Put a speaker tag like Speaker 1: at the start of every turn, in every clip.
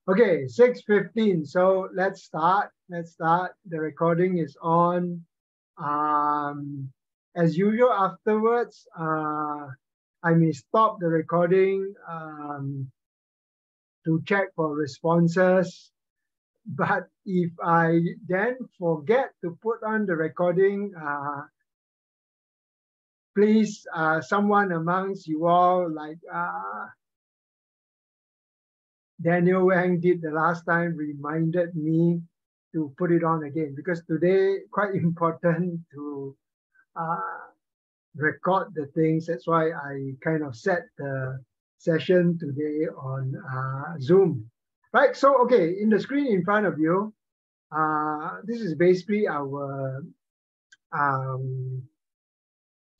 Speaker 1: Okay, 6:15. So let's start. Let's start. The recording is on. As usual, afterwards, I may stop the recording to check for responses. But if I then forget to put on the recording, please, someone amongst you all, like Daniel Wang did the last time, reminded me to put it on again, because today quite important to record the things. That's why I kind of set the session today on Zoom. Right, so okay, in the screen in front of you, this is basically our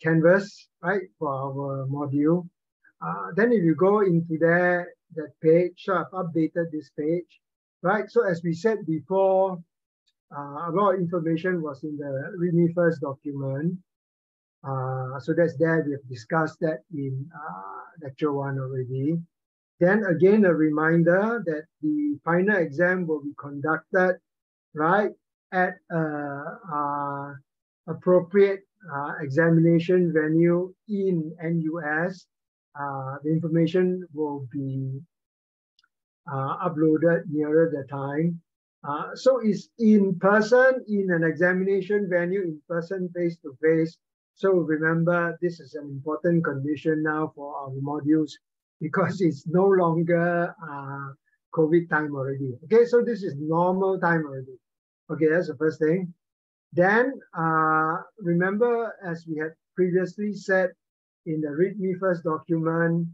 Speaker 1: canvas, right, for our module. Then if you go into that page, so I've updated this page, right? So as we said before, a lot of information was in the README first document. So that's there. We have discussed that in lecture 1 already. Then again, a reminder that the final exam will be conducted, right, at appropriate examination venue in NUS. The information will be uploaded nearer the time. So it's in person, in an examination venue, in person, face-to-face. So remember, this is an important condition now for our modules because it's no longer COVID time already. Okay, so this is normal time already. Okay, that's the first thing. Then remember, as we had previously said in the README first document,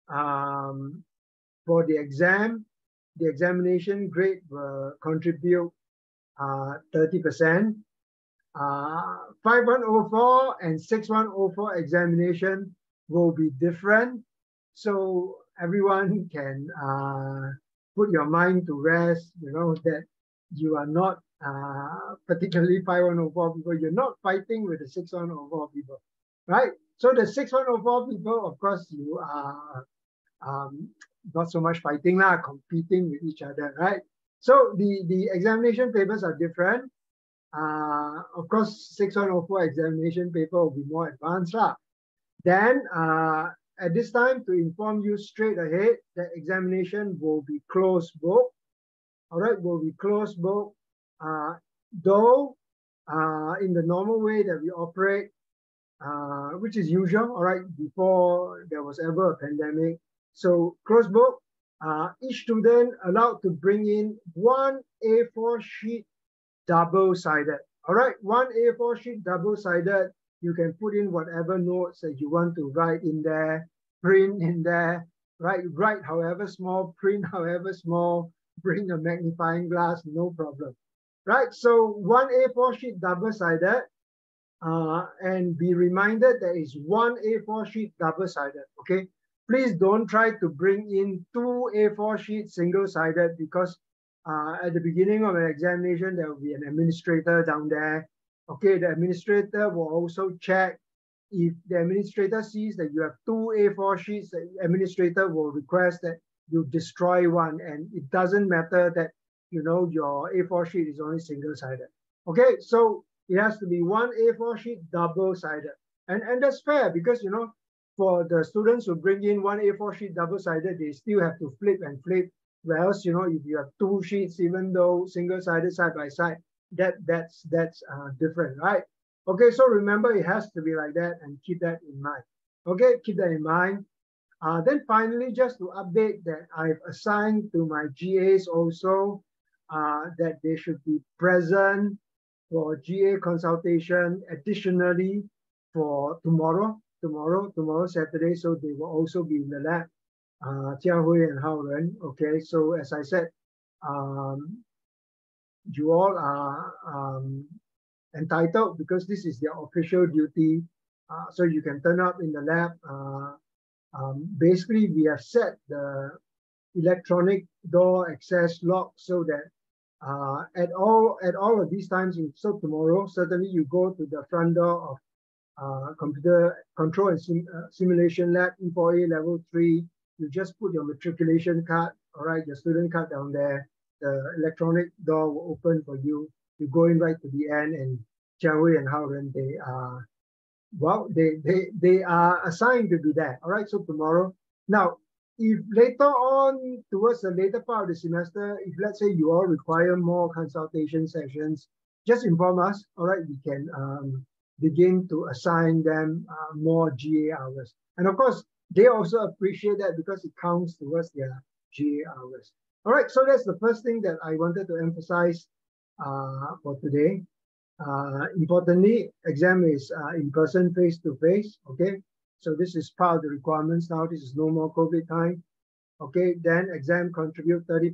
Speaker 1: for the exam, the examination grade will contribute 30%. 5104 and 6104 examination will be different. So everyone can put your mind to rest, you know, that you are not particularly 5104 people, you're not fighting with the 6104 people, right? So the 6104 people, of course, you are not so much fighting lah, competing with each other, right? So the examination papers are different. Of course, 6104 examination paper will be more advanced lah. Then at this time, to inform you straight ahead, the examination will be closed book. All right, will be closed book. Though in the normal way that we operate, which is usual, all right, before there was ever a pandemic. So closed book, each student allowed to bring in one A4 sheet double-sided. All right, one A4 sheet double-sided. You can put in whatever notes that you want to write in there, print in there, right? Write however small, print however small, bring a magnifying glass, no problem. Right, so one A4 sheet double-sided, and be reminded there is one A4 sheet double-sided, okay? Please don't try to bring in two A4 sheets single-sided because at the beginning of an examination, there will be an administrator down there. Okay, the administrator will also check. If the administrator sees that you have two A4 sheets, the administrator will request that you destroy one, and it doesn't matter that, you know, your A4 sheet is only single-sided. Okay, so it has to be one A4 sheet double-sided. And that's fair because, you know, for the students who bring in one A4 sheet double-sided, they still have to flip and flip. Whereas, you know, if you have two sheets, even though single-sided side by side, that's different, right? Okay, so remember it has to be like that and keep that in mind. Okay, keep that in mind. Then finally, just to update that I've assigned to my GAs also that they should be present for GA consultation additionally for tomorrow Saturday, so they will also be in the lab. Jiahui and Haoren. Okay, so as I said, you all are entitled because this is their official duty. So you can turn up in the lab. Basically, we have set the electronic door access lock so that at all of these times, so tomorrow, certainly you go to the front door of computer control and simulation lab, E4A level 3. You just put your matriculation card, all right, your student card down there, the electronic door will open for you. You go in right to the end, and Jiahui and Haoren, they are, well, they are assigned to be there. All right, so tomorrow. Now, if later on, towards the later part of the semester, if let's say you all require more consultation sessions, just inform us. All right, we can begin to assign them more GA hours. And of course, they also appreciate that because it counts towards their GA hours. All right, so that's the first thing that I wanted to emphasize for today. Importantly, exam is in person, face to face. Okay, so this is part of the requirements now. This is no more COVID time. Okay, then exam contribute 30%.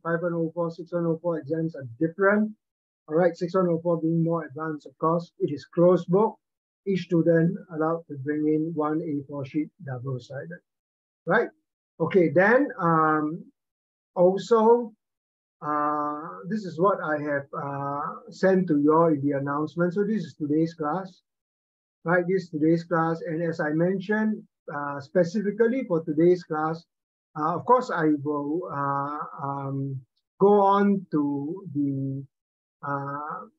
Speaker 1: 5104, 6104 exams are different. All right, 6104 being more advanced, of course. It is closed book. Each student allowed to bring in one A4 sheet, double-sided. Right? Okay, then also, this is what I have sent to you all in the announcement. So this is today's class, right? This is today's class. And as I mentioned, specifically for today's class, of course, I will go on to the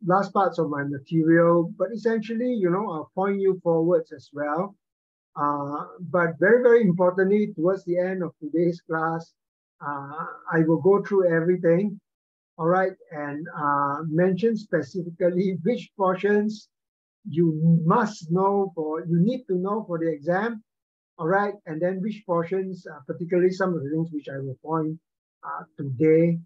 Speaker 1: last parts of my material, but essentially, you know, I'll point you forwards as well. But very, very importantly, towards the end of today's class, I will go through everything, all right, and mention specifically which portions you must know you need to know for the exam, all right, and then which portions, particularly some of the things which I will point today,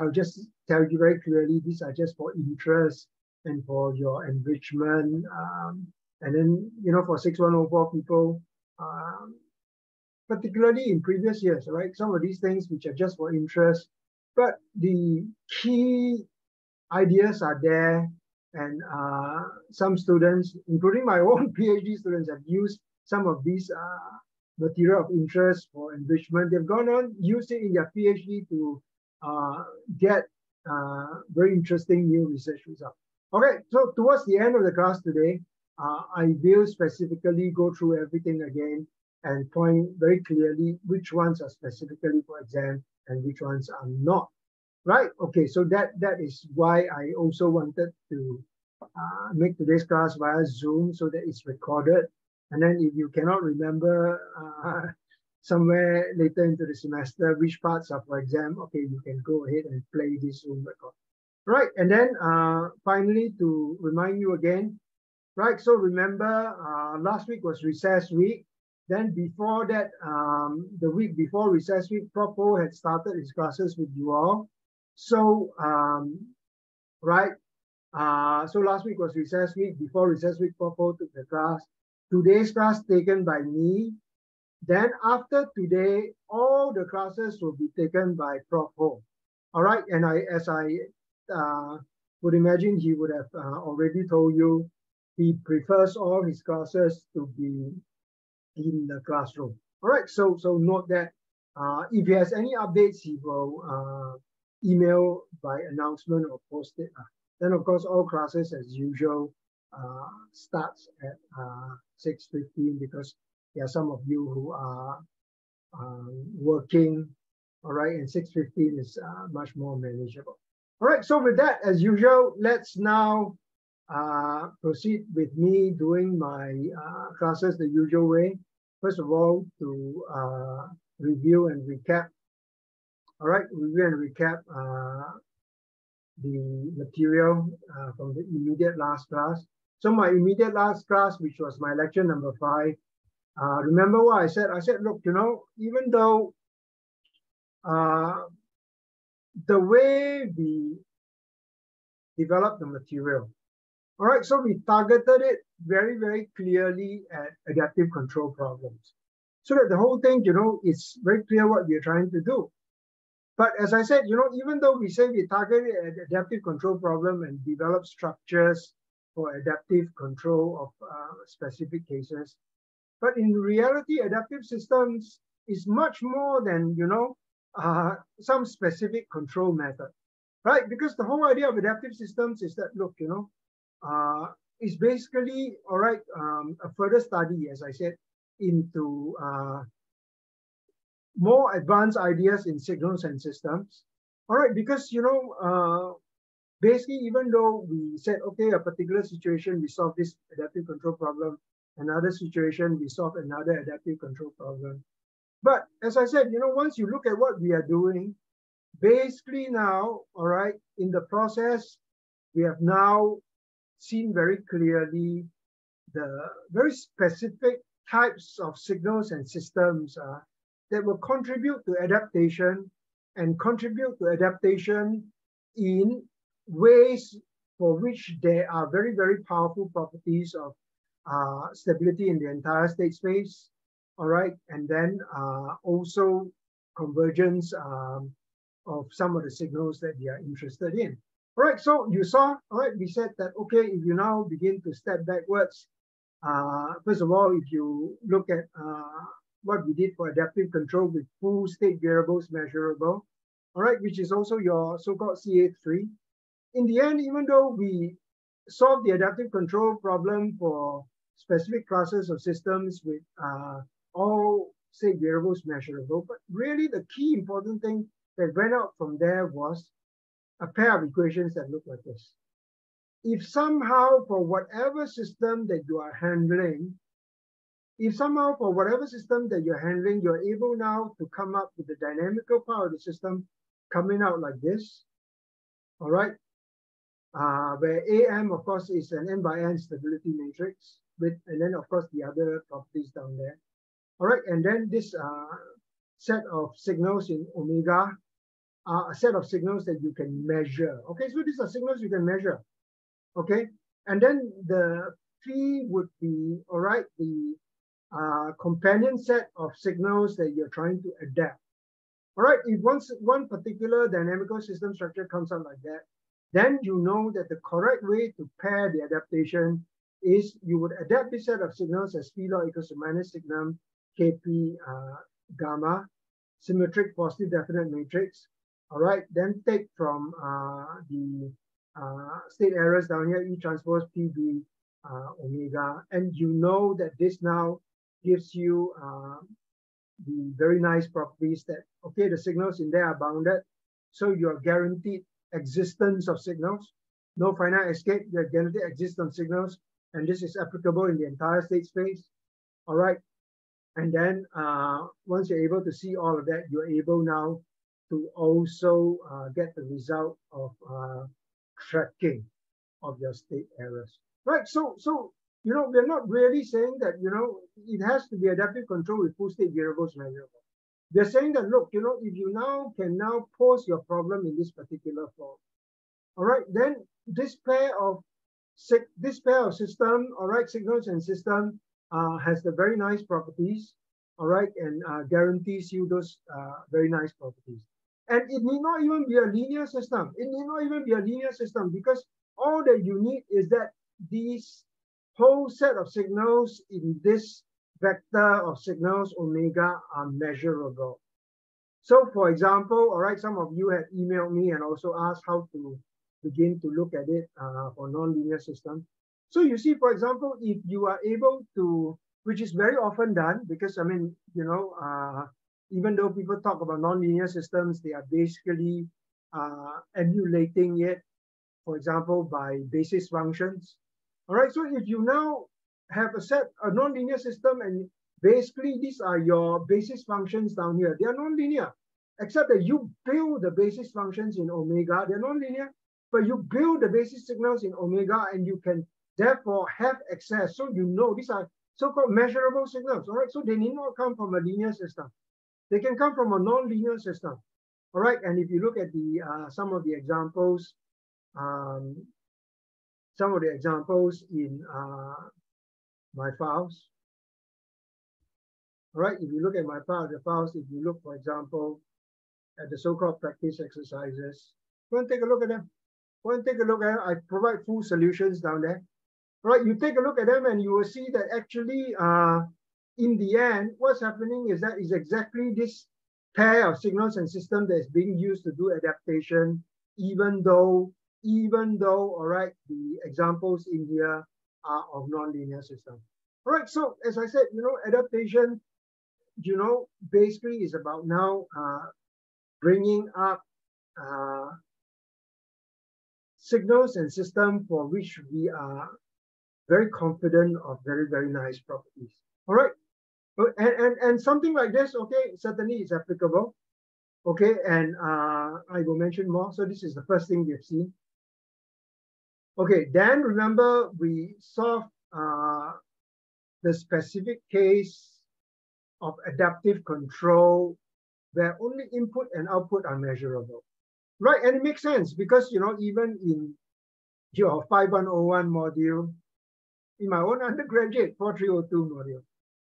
Speaker 1: I'll just tell you very clearly, these are just for interest and for your enrichment. And then, you know, for 6104 people, particularly in previous years, right? Some of these things which are just for interest, but the key ideas are there. And some students, including my own PhD students, have used some of these material of interest for enrichment. They've gone on, used it in their PhD to get very interesting new research results. Okay, so towards the end of the class today, I will specifically go through everything again and point very clearly which ones are specifically for exam and which ones are not. Right? Okay, so that is why I also wanted to make today's class via Zoom so that it's recorded. And then if you cannot remember somewhere later into the semester which parts are for exam, okay, you can go ahead and play this Zoom record. Right, and then finally to remind you again, right, so remember last week was recess week. Then before that, the week before recess week, Prof. O had started his classes with you all. So, right, so last week was recess week. Before recess week, Prof. O took the class. Today's class taken by me. Then after today, all the classes will be taken by Prof. O. All right, and as I would imagine, he would have already told you, he prefers all his classes to be in the classroom. All right, so note that if he has any updates, he will email by announcement or post it. Then of course, all classes as usual starts at 6:15 because there are some of you who are working, all right, and 6:15 is much more manageable. All right, so with that, as usual, let's now proceed with me doing my classes the usual way. First of all, to review and recap. All right, review and recap the material from the immediate last class. So my immediate last class, which was my lecture number 5, remember what I said? I said, look, you know, even though the way we developed the material, all right, so we targeted it very, very clearly at adaptive control problems. So that the whole thing, you know, it's very clear what we're trying to do. But as I said, you know, even though we say we targeted an adaptive control problem and develop structures for adaptive control of specific cases, but in reality, adaptive systems is much more than, you know, some specific control method, right? Because the whole idea of adaptive systems is that, look, you know, is basically, all right, a further study, as I said, into more advanced ideas in signals and systems. All right, because basically, even though we said, okay, a particular situation, we solve this adaptive control problem, another situation, we solve another adaptive control problem. But as I said, once you look at what we are doing, basically now, all right, in the process, we have now seen very clearly the very specific types of signals and systems that will contribute to adaptation and contribute to adaptation in ways for which there are very, very powerful properties of stability in the entire state space, all right, and then also convergence of some of the signals that we are interested in. All right, so you saw, all right, we said that, okay, if you now begin to step backwards, first of all, if you look at what we did for adaptive control with full state variables measurable, all right, which is also your so-called CA3. In the end, even though we solved the adaptive control problem for specific classes of systems with all state variables measurable, but really the key important thing that went out from there was a pair of equations that look like this. If somehow for whatever system that you are handling, you're able now to come up with the dynamical part of the system coming out like this, all right? Where AM, of course, is an n by n stability matrix, and then, of course, the other properties down there. All right, and then this set of signals in omega, a set of signals that you can measure. Okay, so these are signals you can measure. Okay, and then the P would be, all right, the companion set of signals that you're trying to adapt. All right, if one particular dynamical system structure comes out like that, then you know that the correct way to pair the adaptation is you would adapt this set of signals as P log equals to minus signum Kp gamma, symmetric positive definite matrix. All right, then take from the state errors down here, E transpose PB omega, and you know that this now gives you the very nice properties that, okay, the signals in there are bounded, so you're guaranteed existence of signals, no finite escape, you're guaranteed existence of signals, and this is applicable in the entire state space, all right? And then once you're able to see all of that, you're able now to also get the result of tracking of your state errors, right? So we're not really saying that, it has to be adaptive control with full state variables measurable. We're saying that, look, if you now can pose your problem in this particular form, all right, then this pair of system, all right, signals and system has the very nice properties, all right, and guarantees you those very nice properties. And it need not even be a linear system. It need not even be a linear system, because all that you need is that these whole set of signals in this vector of signals omega are measurable. So for example, all right, some of you had emailed me and also asked how to begin to look at it for nonlinear systems. So you see, for example, if you are able to, which is very often done, because I mean, even though people talk about nonlinear systems, they are basically emulating it, for example, by basis functions. All right, so if you now have a nonlinear system, and basically these are your basis functions down here, they are nonlinear, except that you build the basis functions in omega. They're nonlinear, but you build the basis signals in omega, and you can therefore have access. So these are so-called measurable signals. All right, so they need not come from a linear system. They can come from a non-linear system. All right, and if you look at the some of the examples in my files. All right, if you look at my files, if you look, for example, at the so-called practice exercises, go and take a look at them. Go and take a look at them. I provide full solutions down there. All right, you take a look at them and you will see that actually, in the end, what's happening is that is exactly this pair of signals and systems that is being used to do adaptation, even though, all right, the examples in here are of nonlinear systems. All right, so as I said, adaptation, you know, basically is about now bringing up signals and system for which we are very confident of very, very nice properties. All right. And something like this, okay, certainly is applicable. Okay, and I will mention more. So this is the first thing we've seen. Okay, then remember we solved the specific case of adaptive control where only input and output are measurable. Right, and it makes sense because, you know, even in your 5101 module, in my own undergraduate 4302 module,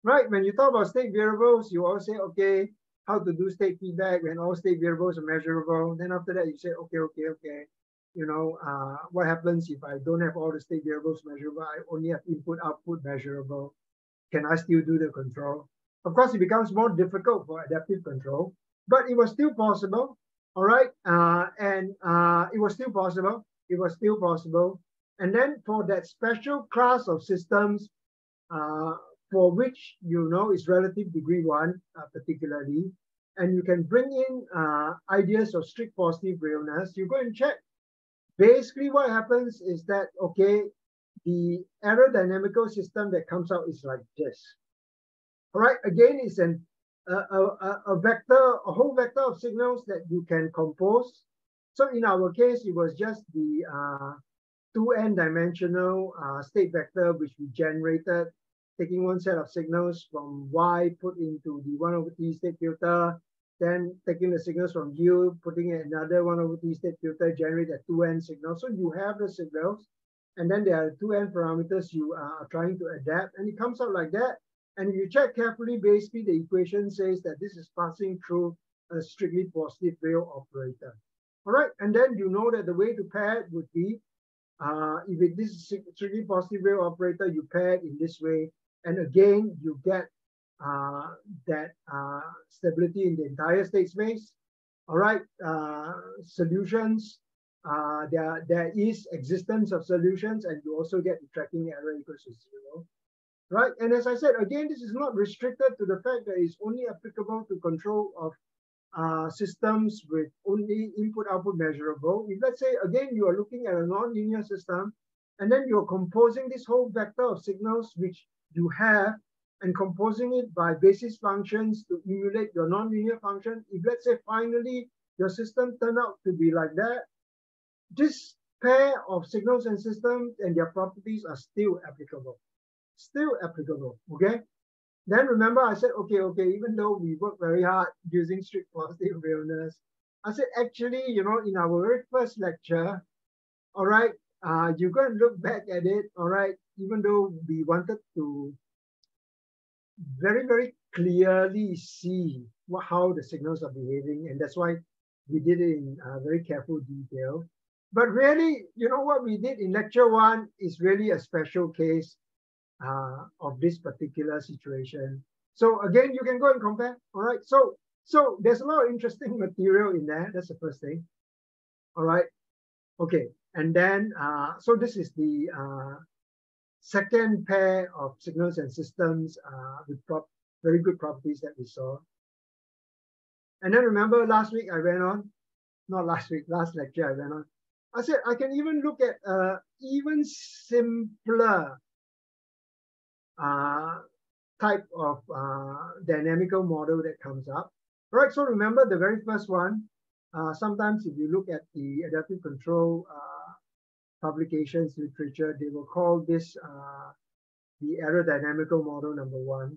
Speaker 1: right, when you talk about state variables, you all say, okay, how to do state feedback when all state variables are measurable. Then after that, you say, okay. You know, what happens if I don't have all the state variables measurable? I only have input, output measurable. Can I still do the control? Of course, it becomes more difficult for adaptive control, but it was still possible. All right, it was still possible. It was still possible. And then for that special class of systems, for which you know is relative degree 1 particularly, and you can bring in ideas of strict positive realness, you go and check. Basically, what happens is that, okay, the aerodynamical system that comes out is like this. All right, again, it's a vector, a whole vector of signals that you can compose. So in our case, it was just the 2n dimensional state vector, which we generated, taking one set of signals from y, put into the 1/t state filter, then taking the signals from u, putting in another 1/t state filter, generate a 2n signal. So you have the signals, and then there are 2n parameters you are trying to adapt, and it comes out like that. And if you check carefully, basically the equation says that this is passing through a strictly positive rail operator. All right, and then you know that the way to pair it would be, if this is strictly positive rail operator, you pair it in this way. And again, you get that stability in the entire state space. All right, solutions, there is existence of solutions, and you also get the tracking error equals to 0. Right, and as I said, again, this is not restricted to the fact that it's only applicable to control of systems with only input-output measurable. If let's say, again, you are looking at a non-linear system, and then you're composing this whole vector of signals which you have, and composing it by basis functions to emulate your non-linear function. If let's say finally your system turned out to be like that, this pair of signals and systems and their properties are still applicable. Still applicable, okay? Then remember I said, okay, even though we work very hard using strict positive realness, I said, actually, you know, in our very first lecture, all right, you go and look back at it, all right, even though we wanted to very, very clearly see how the signals are behaving, and that's why we did it in very careful detail. But really, you know, what we did in lecture 1 is really a special case of this particular situation. So again, you can go and compare. All right. So there's a lot of interesting material in there. That's the first thing. All right. Okay. And then so this is the second pair of signals and systems with very good properties that we saw. And then remember last week I went on, not last week, last lecture I went on. I said I can even look at even simpler type of dynamical model that comes up. All right, so remember the very first one, sometimes if you look at the adaptive control publications literature, they will call this the aerodynamical model number 1.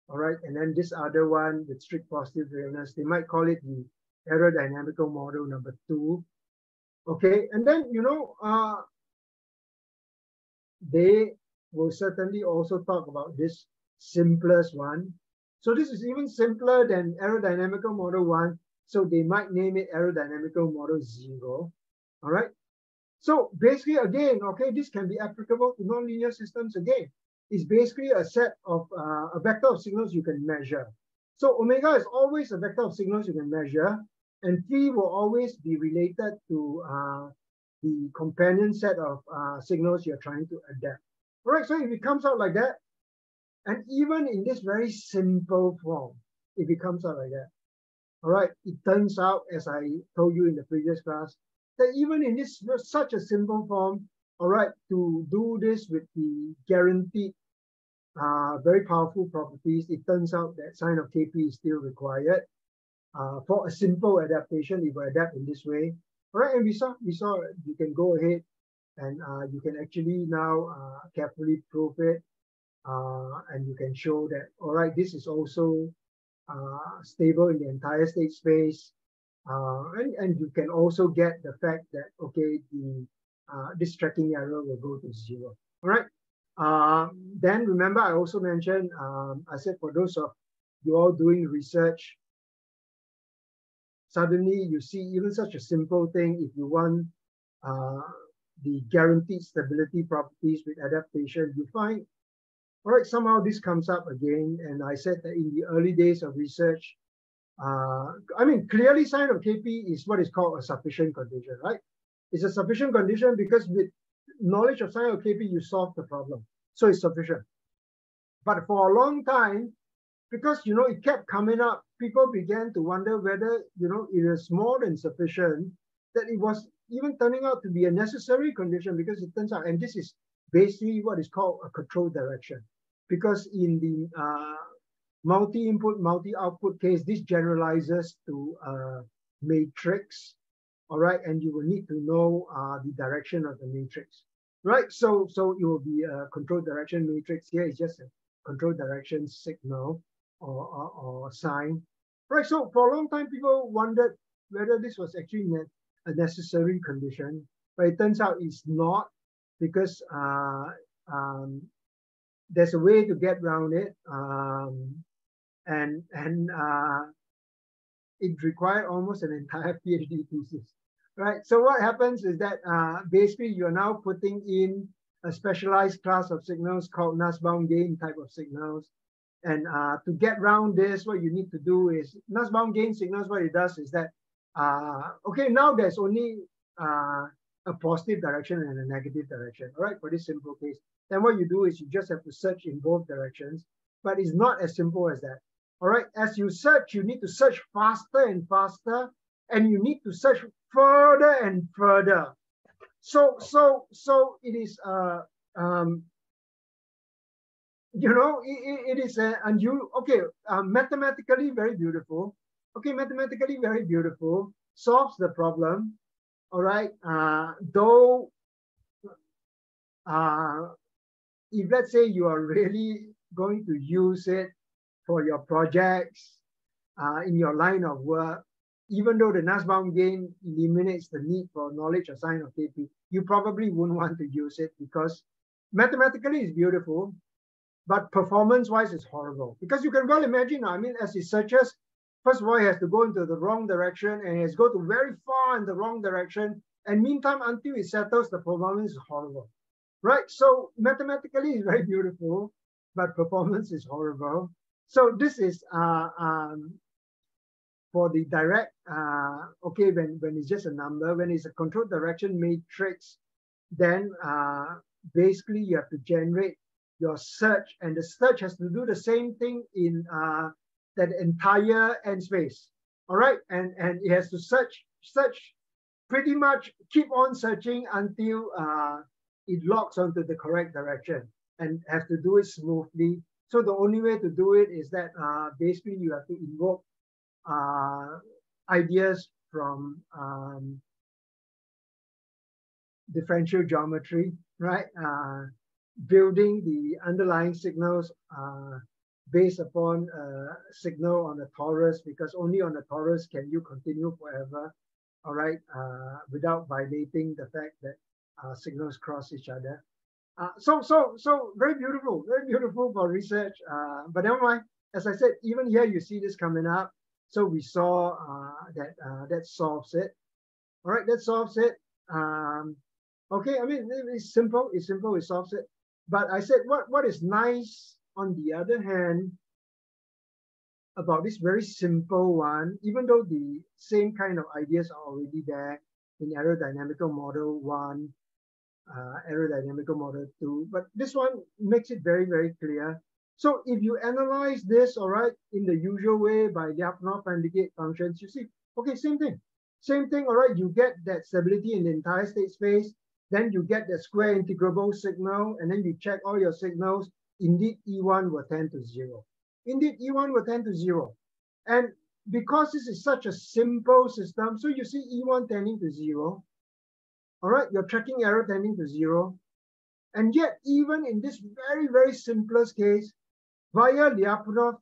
Speaker 1: All right, and then this other one with strict positive realness, they might call it the aerodynamical model number 2. Okay, and then, you know, they will certainly also talk about this simplest one. So this is even simpler than aerodynamical model 1. So they might name it aerodynamical model 0. All right. So basically, again, okay, this can be applicable to nonlinear systems again. It's basically a set of a vector of signals you can measure. So omega is always a vector of signals you can measure, and phi will always be related to the companion set of signals you're trying to adapt. All right, so if it comes out like that, And even in this very simple form, if it comes out like that, all right, it turns out, as I told you in the previous class, that even in this such a simple form, all right, to do this with the guaranteed very powerful properties, it turns out that sign of Kp is still required for a simple adaptation if we adapt in this way. All right, and we saw you can go ahead and you can actually now carefully prove it, and you can show that, all right, this is also stable in the entire state space. And you can also get the fact that, okay, the this tracking error will go to 0. All right. Then remember, I also mentioned, I said for those of you all doing research, suddenly you see even such a simple thing, if you want the guaranteed stability properties with adaptation, you find, all right, somehow this comes up again. And I said that in the early days of research, I mean, clearly sign of Kp is what is called a sufficient condition, right? It's a sufficient condition because with knowledge of sign of Kp, you solve the problem. So it's sufficient. But for a long time, because, you know, it kept coming up, people began to wonder whether, you know, it is more than sufficient, that it was even turning out to be a necessary condition, because it turns out, and this is basically what is called a control direction. Because in the multi-input, multi-output case, this generalizes to a matrix, all right? And you will need to know the direction of the matrix, right? So it will be a control direction matrix. Here is just a control direction signal or sign, right? So for a long time, people wondered whether this was actually a necessary condition, but it turns out it's not, because there's a way to get around it, and it required almost an entire PhD thesis, right? So what happens is that basically you're now putting in a specialized class of signals called Nussbaum gain type of signals. And to get around this, what you need to do is Nussbaum gain signals. What it does is that, okay, now there's only a positive direction and a negative direction, all right, for this simple case. Then what you do is you just have to search in both directions, but it's not as simple as that. All right, as you search, you need to search faster and faster, and you need to search further and further. So it is you know, it is unusual. Okay, mathematically very beautiful. Okay, mathematically very beautiful, solves the problem. All right, though if let's say you are really going to use it for your projects in your line of work, even though the Nussbaum gain eliminates the need for knowledge of sign of Kp, you probably wouldn't want to use it, because mathematically it's beautiful, but performance-wise it's horrible. Because you can well imagine, I mean, as it searches, first of all, it has to go into the wrong direction, and it has to go to very far in the wrong direction. And meantime, until it settles, the performance is horrible, right? So mathematically it's very beautiful, but performance is horrible. So this is for the direct, okay, when it's just a number. When it's a control direction matrix, then basically you have to generate your search, and the search has to do the same thing in that entire n space. All right, and it has to search pretty much, keep on searching until it locks onto the correct direction, and have to do it smoothly. So the only way to do it is that basically you have to invoke ideas from differential geometry, right? Building the underlying signals based upon a signal on a torus, because only on a torus can you continue forever, all right, without violating the fact that signals cross each other. So very beautiful for research. But never mind. As I said, even here you see this coming up. So we saw that solves it. All right, that solves it. Okay, I mean, it's simple. It solves it. But I said, what is nice, on the other hand, about this very simple one, even though the same kind of ideas are already there in aerodynamical model 1, aerodynamical model 2, but this one makes it very, very clear. So if you analyze this, all right, in the usual way by Lyapunov and Ligate functions, you see, okay, same thing. Same thing, all right, you get that stability in the entire state space, then you get the square integrable signal, and then you check all your signals. Indeed, E1 will tend to 0. Indeed, E1 will tend to 0. And because this is such a simple system, so you see E1 tending to 0, all right, your tracking error tending to 0. And yet, even in this very, very simplest case, via Lyapunov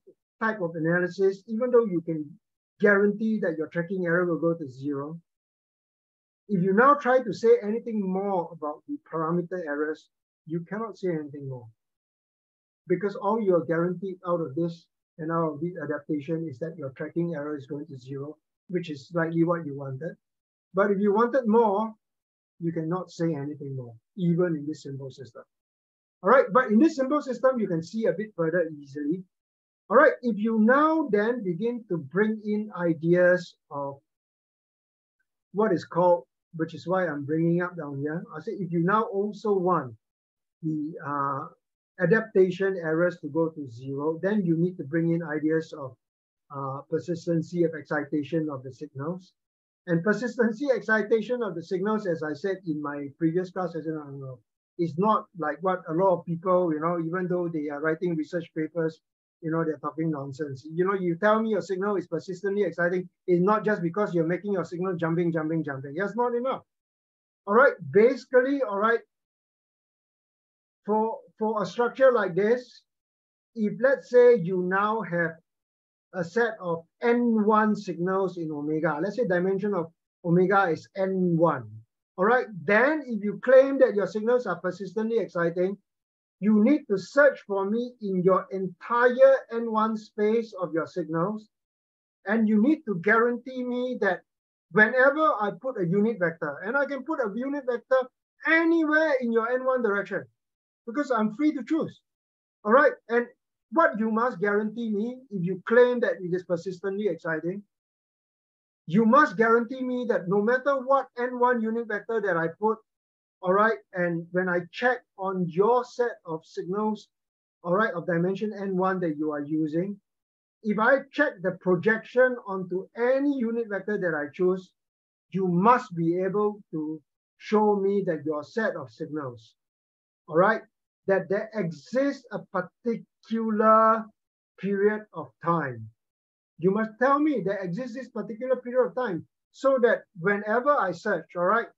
Speaker 1: type of analysis, even though you can guarantee that your tracking error will go to 0, if you now try to say anything more about the parameter errors, you cannot say anything more. Because all you're guaranteed out of this and out of the adaptation is that your tracking error is going to 0, which is slightly what you wanted. But if you wanted more, you cannot say anything more, even in this simple system. All right, but in this simple system, you can see a bit further easily. All right, if you now then begin to bring in ideas of what is called, which is why I'm bringing up down here, I say if you now also want the adaptation errors to go to 0, then you need to bring in ideas of persistency of excitation of the signals. And persistency excitation of the signals, as I said in my previous class, is not like what a lot of people, even though they are writing research papers, they're talking nonsense. You tell me your signal is persistently exciting, it's not just because you're making your signal jumping. That's not enough. All right, basically, all right, for a structure like this, if let's say you now have a set of n1 signals in omega, let's say dimension of omega is n1. All right, then if you claim that your signals are persistently exciting, you need to search for me in your entire n1 space of your signals. And you need to guarantee me that whenever I put a unit vector, and I can put a unit vector anywhere in your n1 direction, because I'm free to choose. All right, and what you must guarantee me, if you claim that it is persistently exciting, you must guarantee me that no matter what n1 unit vector that I put, all right, and when I check on your set of signals, all right, of dimension n1 that you are using, if I check the projection onto any unit vector that I choose, you must be able to show me that your set of signals, all right, that there exists a particular period of time. You must tell me there exists this particular period of time so that whenever I search, all right,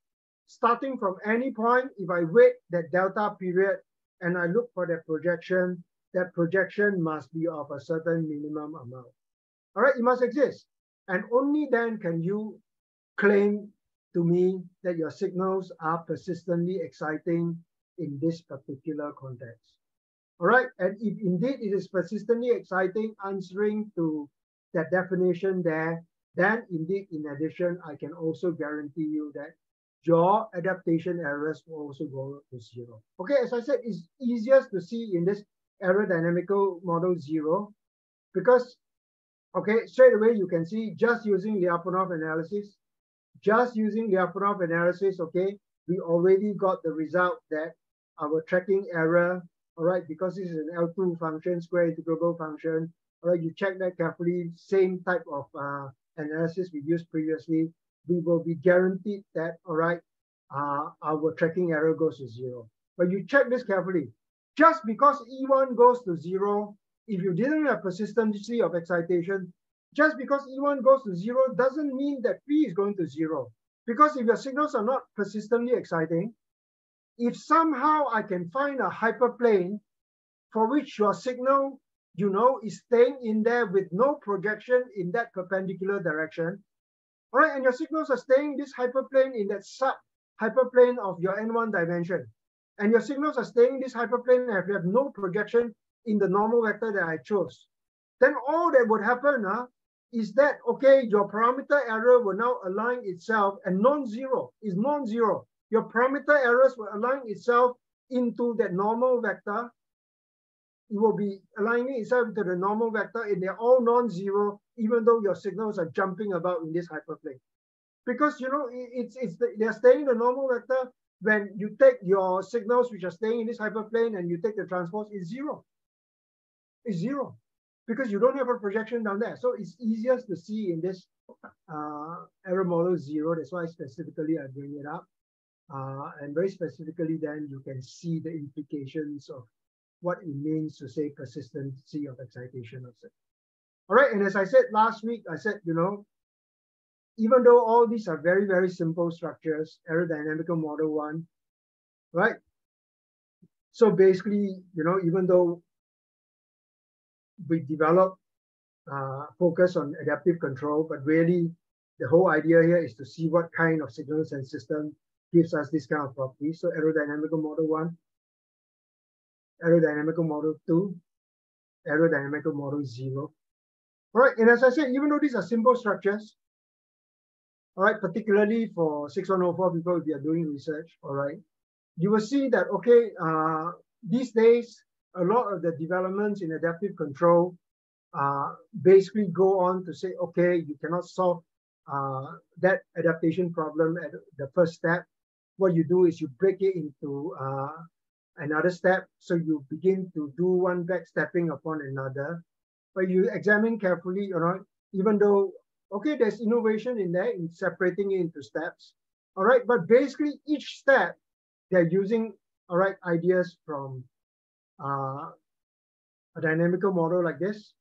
Speaker 1: starting from any point, if I wait that delta period and I look for that projection must be of a certain minimum amount. All right, it must exist. And only then can you claim to me that your signals are persistently exciting in this particular context. All right, and if indeed it is persistently exciting, answering to that definition there, then indeed, in addition, I can also guarantee you that your adaptation errors will also go to 0. Okay, as I said, it's easiest to see in this error dynamical model 0, because, okay, straight away you can see just using Lyapunov analysis, okay, we already got the result that our tracking error, all right, because this is an L2 function, square integrable function, all right, you check that carefully, same type of analysis we used previously, we will be guaranteed that, all right, our tracking error goes to 0. But you check this carefully. Just because E1 goes to 0, if you didn't have persistency of excitation, just because E1 goes to 0 doesn't mean that P is going to 0. Because if your signals are not persistently exciting, if somehow I can find a hyperplane for which your signal, is staying in there with no projection in that perpendicular direction, all right, and your signals are staying this hyperplane in that sub-hyperplane of your n1 dimension, and your signals are staying in this hyperplane and you have no projection in the normal vector that I chose, then all that would happen is that, okay, your parameter error will now align itself and non-zero is non-zero. Your parameter errors will align itself into that normal vector. It will be aligning itself to the normal vector and they're all non-zero, even though your signals are jumping about in this hyperplane. Because, they're staying in the normal vector. When you take your signals which are staying in this hyperplane and you take the transpose, it's 0. is 0 because you don't have a projection down there. So it's easiest to see in this error model 0. That's why specifically I bring it up. And very specifically, then you can see the implications of what it means to say persistency of excitation of set. All right, and as I said last week, I said, you know, even though all these are very, very simple structures, aerodynamical model 1, right? So basically, you know, even though we develop focus on adaptive control, but really the whole idea here is to see what kind of signals and system gives us this kind of property. So aerodynamical model 1, aerodynamical model 2, aerodynamical model 0. All right, and as I said, even though these are simple structures, all right, particularly for 6104 people, if you are doing research, all right, you will see that, okay, these days, a lot of the developments in adaptive control basically go on to say, okay, you cannot solve that adaptation problem at the first step. What you do is you break it into another step. So you begin to do one backstepping upon another. But you examine carefully, you know, even though, okay, there's innovation in there in separating it into steps. All right, but basically each step, they're using, all right, ideas from a dynamical model like this,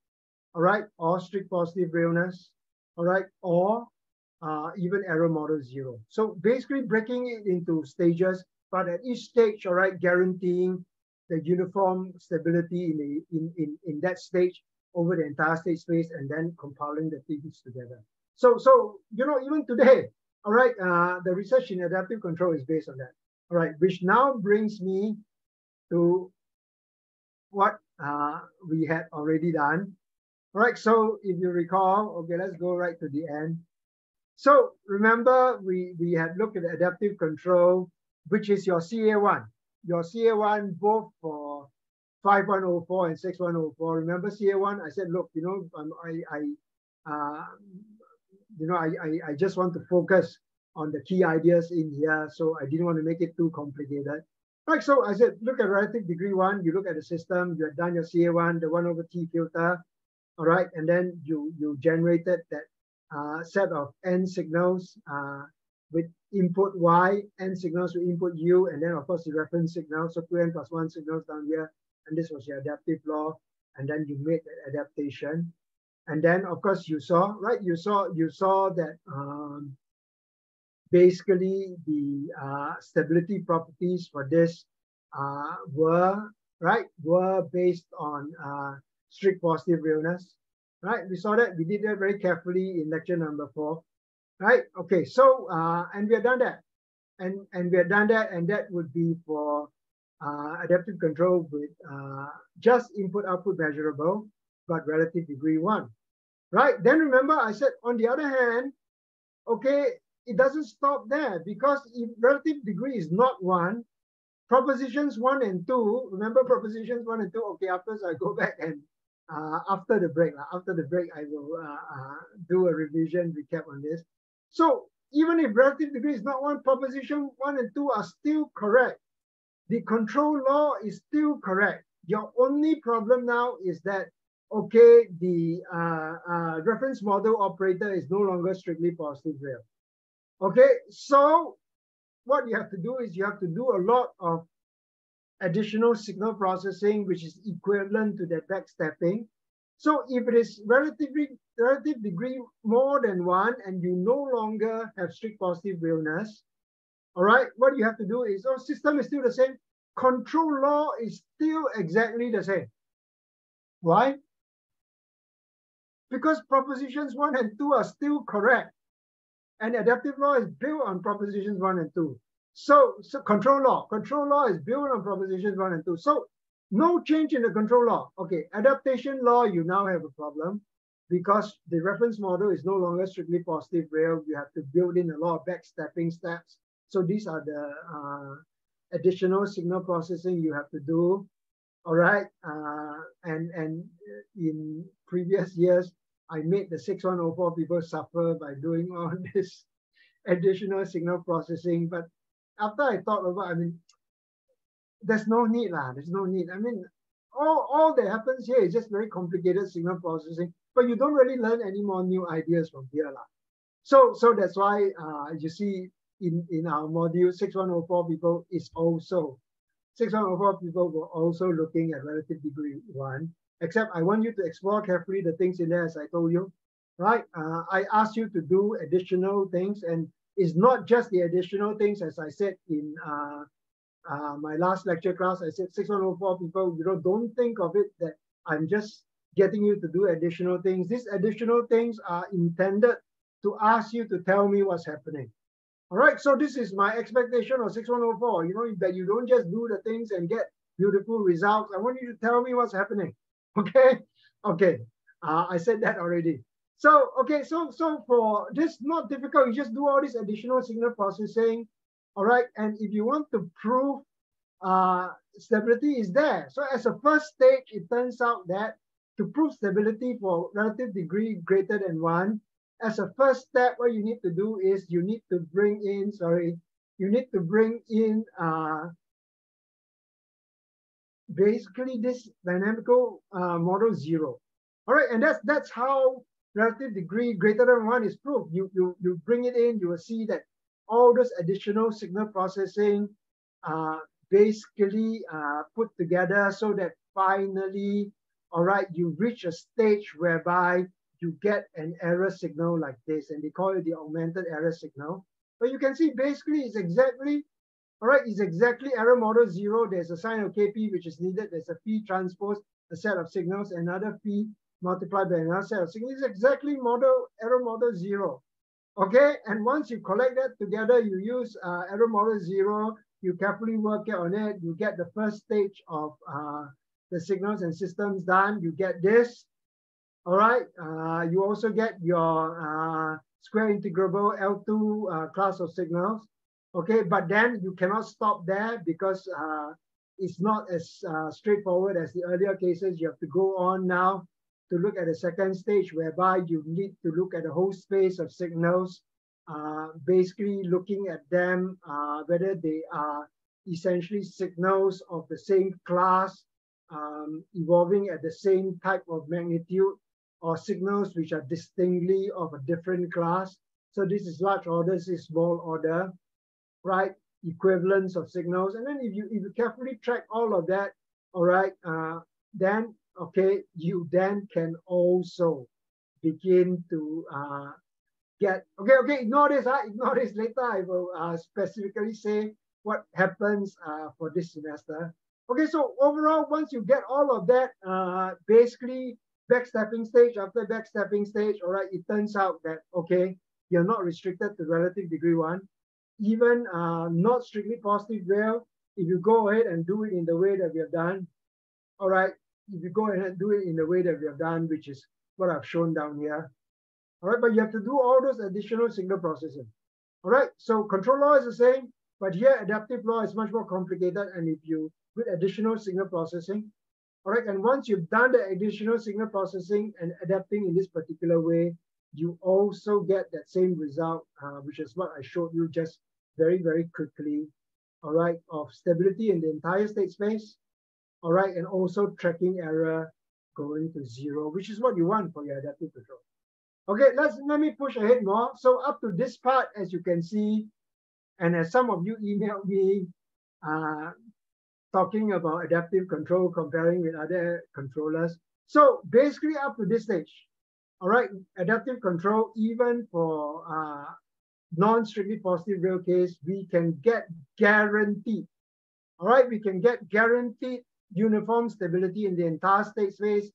Speaker 1: all right, or strict positive realness, all right, or even error model 0. So basically breaking it into stages, but at each stage, all right, guaranteeing the uniform stability in that stage over the entire state space, and then compiling the things together. So you know, even today, all right, the research in adaptive control is based on that. All right, which now brings me to what we had already done. All right, so if you recall, okay, let's go right to the end. So remember, we had looked at adaptive control, which is your CA1. Your CA1 both for 5104 and 6104. Remember CA1? I said, look, you know, I just want to focus on the key ideas in here, so I didn't want to make it too complicated. Right, so I said, look at relative degree 1. You look at the system. You have done your CA1, the 1 over T filter. All right, and then you generated that set of n signals with input y, n signals with input u, and then of course the reference signal. So 2n plus 1 signals down here. And this was your adaptive law, and then you made that adaptation, and then of course you saw, right? You saw that basically the stability properties for this were based on strict positive realness, right? We saw that. We did that very carefully in lecture number 4, right? Okay, so and we have done that, and we have done that, and that would be for adaptive control with just input-output measurable, but relative degree 1, right? Then remember, I said, on the other hand, okay, it doesn't stop there, because if relative degree is not 1, propositions 1 and 2, remember propositions 1 and 2, okay, afterwards I go back and after the break I will do a revision recap on this. So even if relative degree is not 1, proposition 1 and 2 are still correct. The control law is still correct. Your only problem now is that, okay, the reference model operator is no longer strictly positive real. Okay, so what you have to do is you have to do a lot of additional signal processing, which is equivalent to that backstepping. So if it is relative degree more than 1 and you no longer have strict positive realness, all right, what you have to do is, system is still the same. Control law is still exactly the same. Why? Because propositions 1 and 2 are still correct. And adaptive law is built on propositions 1 and 2. So control law is built on propositions 1 and 2. So no change in the control law. Okay, adaptation law, you now have a problem because the reference model is no longer strictly positive real. You have to build in a lot of backstepping steps. So these are the additional signal processing you have to do. All right, and in previous years, I made the 6104 people suffer by doing all this additional signal processing. But after I thought about, I mean, there's no need lah. There's no need. I mean, all that happens here is just very complicated signal processing, but you don't really learn any more new ideas from here. So that's why you see in our module 6104 people is also 6104 people were also looking at relative degree 1, except I want you to explore carefully the things in there as I told you, right? I asked you to do additional things, and it's not just the additional things as I said in my last lecture class. I said 6104 people, don't think of it that I'm just getting you to do additional things. These additional things are intended to ask you to tell me what's happening. All right, so this is my expectation of 6104, that you don't just do the things and get beautiful results. I want you to tell me what's happening, okay? Okay, I said that already. So, okay, so for this, not difficult, you just do all this additional signal processing, all right? And if you want to prove stability is there. So as a first stage, it turns out that to prove stability for relative degree greater than 1, as a first step, what you need to do is you need to bring in, basically this dynamical model 0. All right, and that's how relative degree greater than 1 is proved. You bring it in, you will see that all those additional signal processing basically put together so that finally, all right, you reach a stage whereby you get an error signal like this, and they call it the augmented error signal. But you can see basically it's exactly, all right, it's exactly error model 0. There's a sign of KP which is needed. There's a phi transpose a set of signals, another phi multiplied by another set of signals. It's exactly error model 0. Okay, and once you collect that together, you use error model 0, you carefully work on it, you get the first stage of the signals and systems done, you get this. All right, you also get your square integrable L2 class of signals. Okay, but then you cannot stop there because it's not as straightforward as the earlier cases. You have to go on now to look at the second stage, whereby you need to look at the whole space of signals, basically looking at them, whether they are essentially signals of the same class, evolving at the same type of magnitude, or signals which are distinctly of a different class. So this is large order, this is small order, right? Equivalence of signals. And then if you carefully track all of that, all right, then, okay, you then can also begin to ignore this, ignore this later. I will specifically say what happens for this semester. Okay, so overall, once you get all of that, basically, backstepping stage after backstepping stage, all right, it turns out that, okay, you're not restricted to relative degree 1. Even not strictly positive real, if you go ahead and do it in the way that we have done, all right, if you go ahead and do it in the way that we have done, which is what I've shown down here, all right, but you have to do all those additional signal processing. All right, so control law is the same, but here adaptive law is much more complicated, and if you do additional signal processing, all right, and once you've done the additional signal processing and adapting in this particular way, you also get that same result, which is what I showed you just very, very quickly, all right, of stability in the entire state space, all right, and also tracking error going to 0, which is what you want for your adaptive control. Okay, let me push ahead more. So up to this part, as you can see, and as some of you emailed me, talking about adaptive control, comparing with other controllers. So basically up to this stage, all right, adaptive control, even for non-strictly positive real case, we can get guaranteed, all right, we can get guaranteed uniform stability in the entire state space,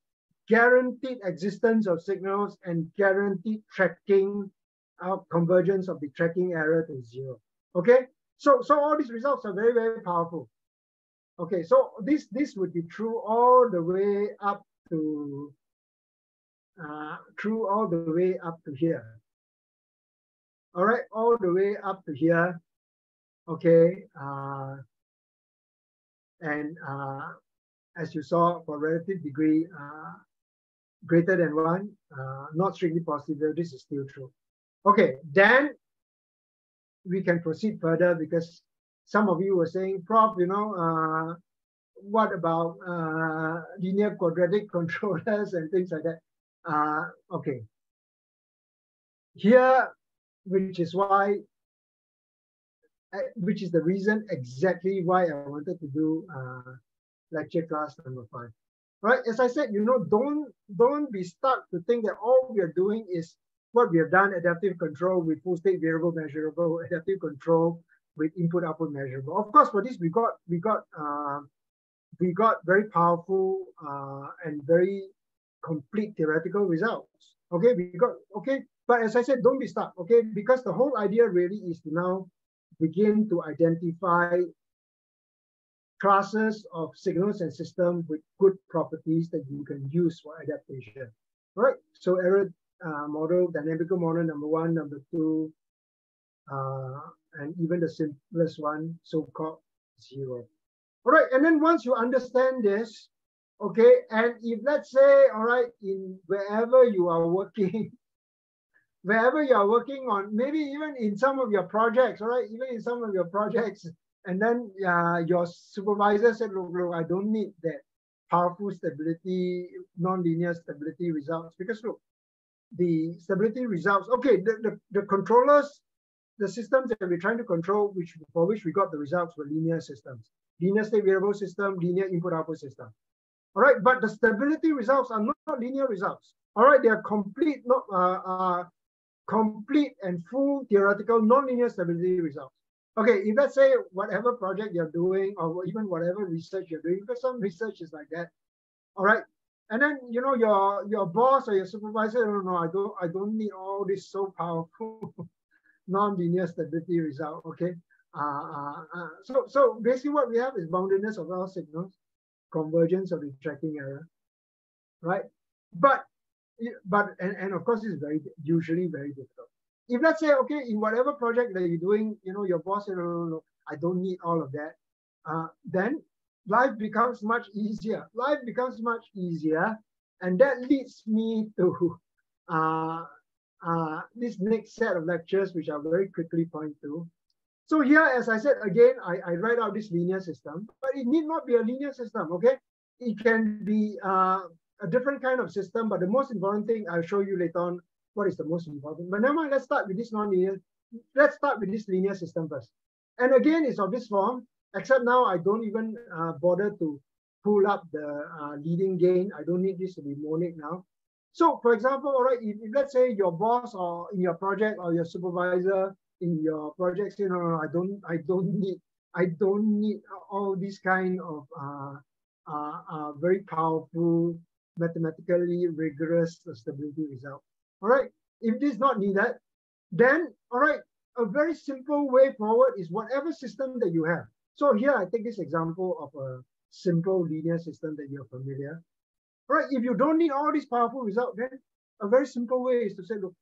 Speaker 1: guaranteed existence of signals, and guaranteed tracking convergence of the tracking error to 0. Okay, so all these results are very, very powerful. Okay, so this would be true all the way up to here. All right, all the way up to here. Okay, and as you saw for relative degree greater than 1, not strictly positive, this is still true. Okay, then we can proceed further because some of you were saying, Prof, what about linear quadratic controllers and things like that? Okay. Here, which is why, which is the reason exactly why I wanted to do lecture class number 5. Right? As I said, don't be stuck to think that all we are doing is what we have done: adaptive control with full state variable measurable, adaptive control with input output measurable. Of course, for this we got very powerful and very complete theoretical results. Okay, but as I said, don't be stuck. Okay, because the whole idea really is to now begin to identify classes of signals and systems with good properties that you can use for adaptation. Right? So error model, dynamical model number 1, number 2, and even the simplest one, so-called 0. All right, and then once you understand this, okay, and if let's say, all right, in wherever you are working, wherever you are working on, maybe even in some of your projects, all right, even in some of your projects, and then your supervisor said, look, I don't need that powerful stability, nonlinear stability results, because look, the stability results, okay, the controllers, the systems that we're trying to control, for which we got the results, were linear systems. Linear state variable system, linear input output system. All right, but the stability results are not linear results. All right, they are complete and full theoretical nonlinear stability results. Okay, if let's say whatever project you're doing, or even whatever research you're doing, because some research is like that. All right, and then your boss or your supervisor, no, I don't need all this so powerful nonlinear stability result. Okay. So basically what we have is boundedness of our signals, convergence of the tracking error, right? But of course it's usually very difficult. If let's say, okay, in whatever project that you're doing, your boss said, no, I don't need all of that, then life becomes much easier. Life becomes much easier, and that leads me to this next set of lectures, which I'll very quickly point to. So here, as I said, again, I write out this linear system, but it need not be a linear system, okay? It can be a different kind of system, but the most important thing, I'll show you later on what is the most important. But never mind, let's start with this nonlinear. Let's start with this linear system first. And again, it's of this form, except now I don't even bother to pull up the leading gain. I don't need this to be monic now. So for example, all right, if let's say your boss or in your project or your supervisor in your project say, no, I don't need all these kind of very powerful, mathematically rigorous stability result. All right, if this is not needed, then all right, a very simple way forward is whatever system that you have. So here I take this example of a simple linear system that you're familiar. All right, if you don't need all these powerful results, then a very simple way is to say, look,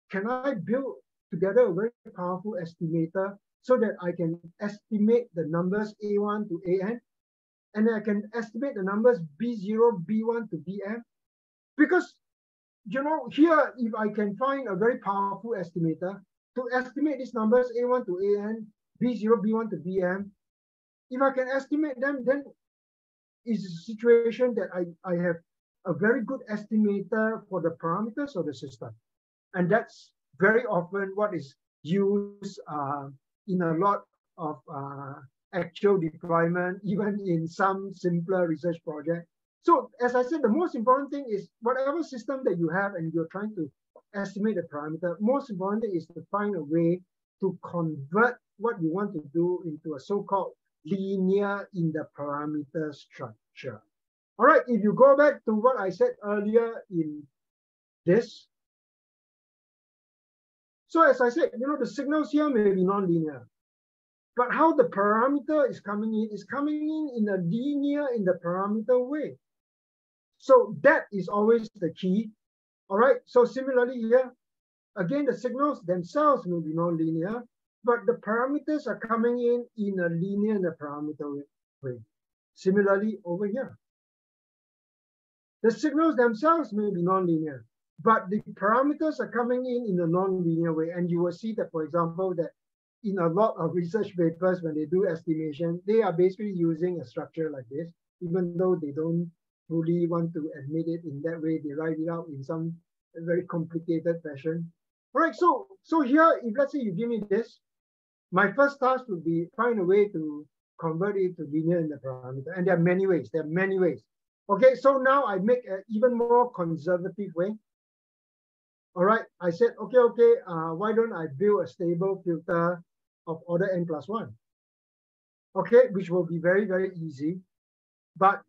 Speaker 1: can I build together a very powerful estimator so that I can estimate the numbers A1 to AN, and I can estimate the numbers B0, B1 to BM? Because, here, if I can find a very powerful estimator to estimate these numbers A1 to AN, B0, B1 to BM, if I can estimate them, then it's a situation that I have a very good estimator for the parameters of the system. And that's very often what is used in a lot of actual deployment, even in some simpler research projects. So as I said, the most important thing is whatever system that you have and you're trying to estimate the parameter, most important thing is to find a way to convert what you want to do into a so-called linear in the parameter structure. All right, if you go back to what I said earlier in this. So as I said, the signals here may be nonlinear, but how the parameter is coming in a linear in the parameter way. So that is always the key. All right, so similarly here, again, the signals themselves may be nonlinear, but the parameters are coming in a linear in the parameter way. Similarly over here, the signals themselves may be nonlinear, but the parameters are coming in a non-linear way. And you will see that, for example, that in a lot of research papers, when they do estimation, they are basically using a structure like this. even though they don't truly want to admit it in that way, they write it out in some very complicated fashion. All right, so here, if let's say you give me this, my first task would be find a way to convert it to linear interparameter. And there are many ways. There are many ways. Okay, so now I make an even more conservative way. All right, I said, okay, why don't I build a stable filter of order n+1? Okay, which will be very, very easy. But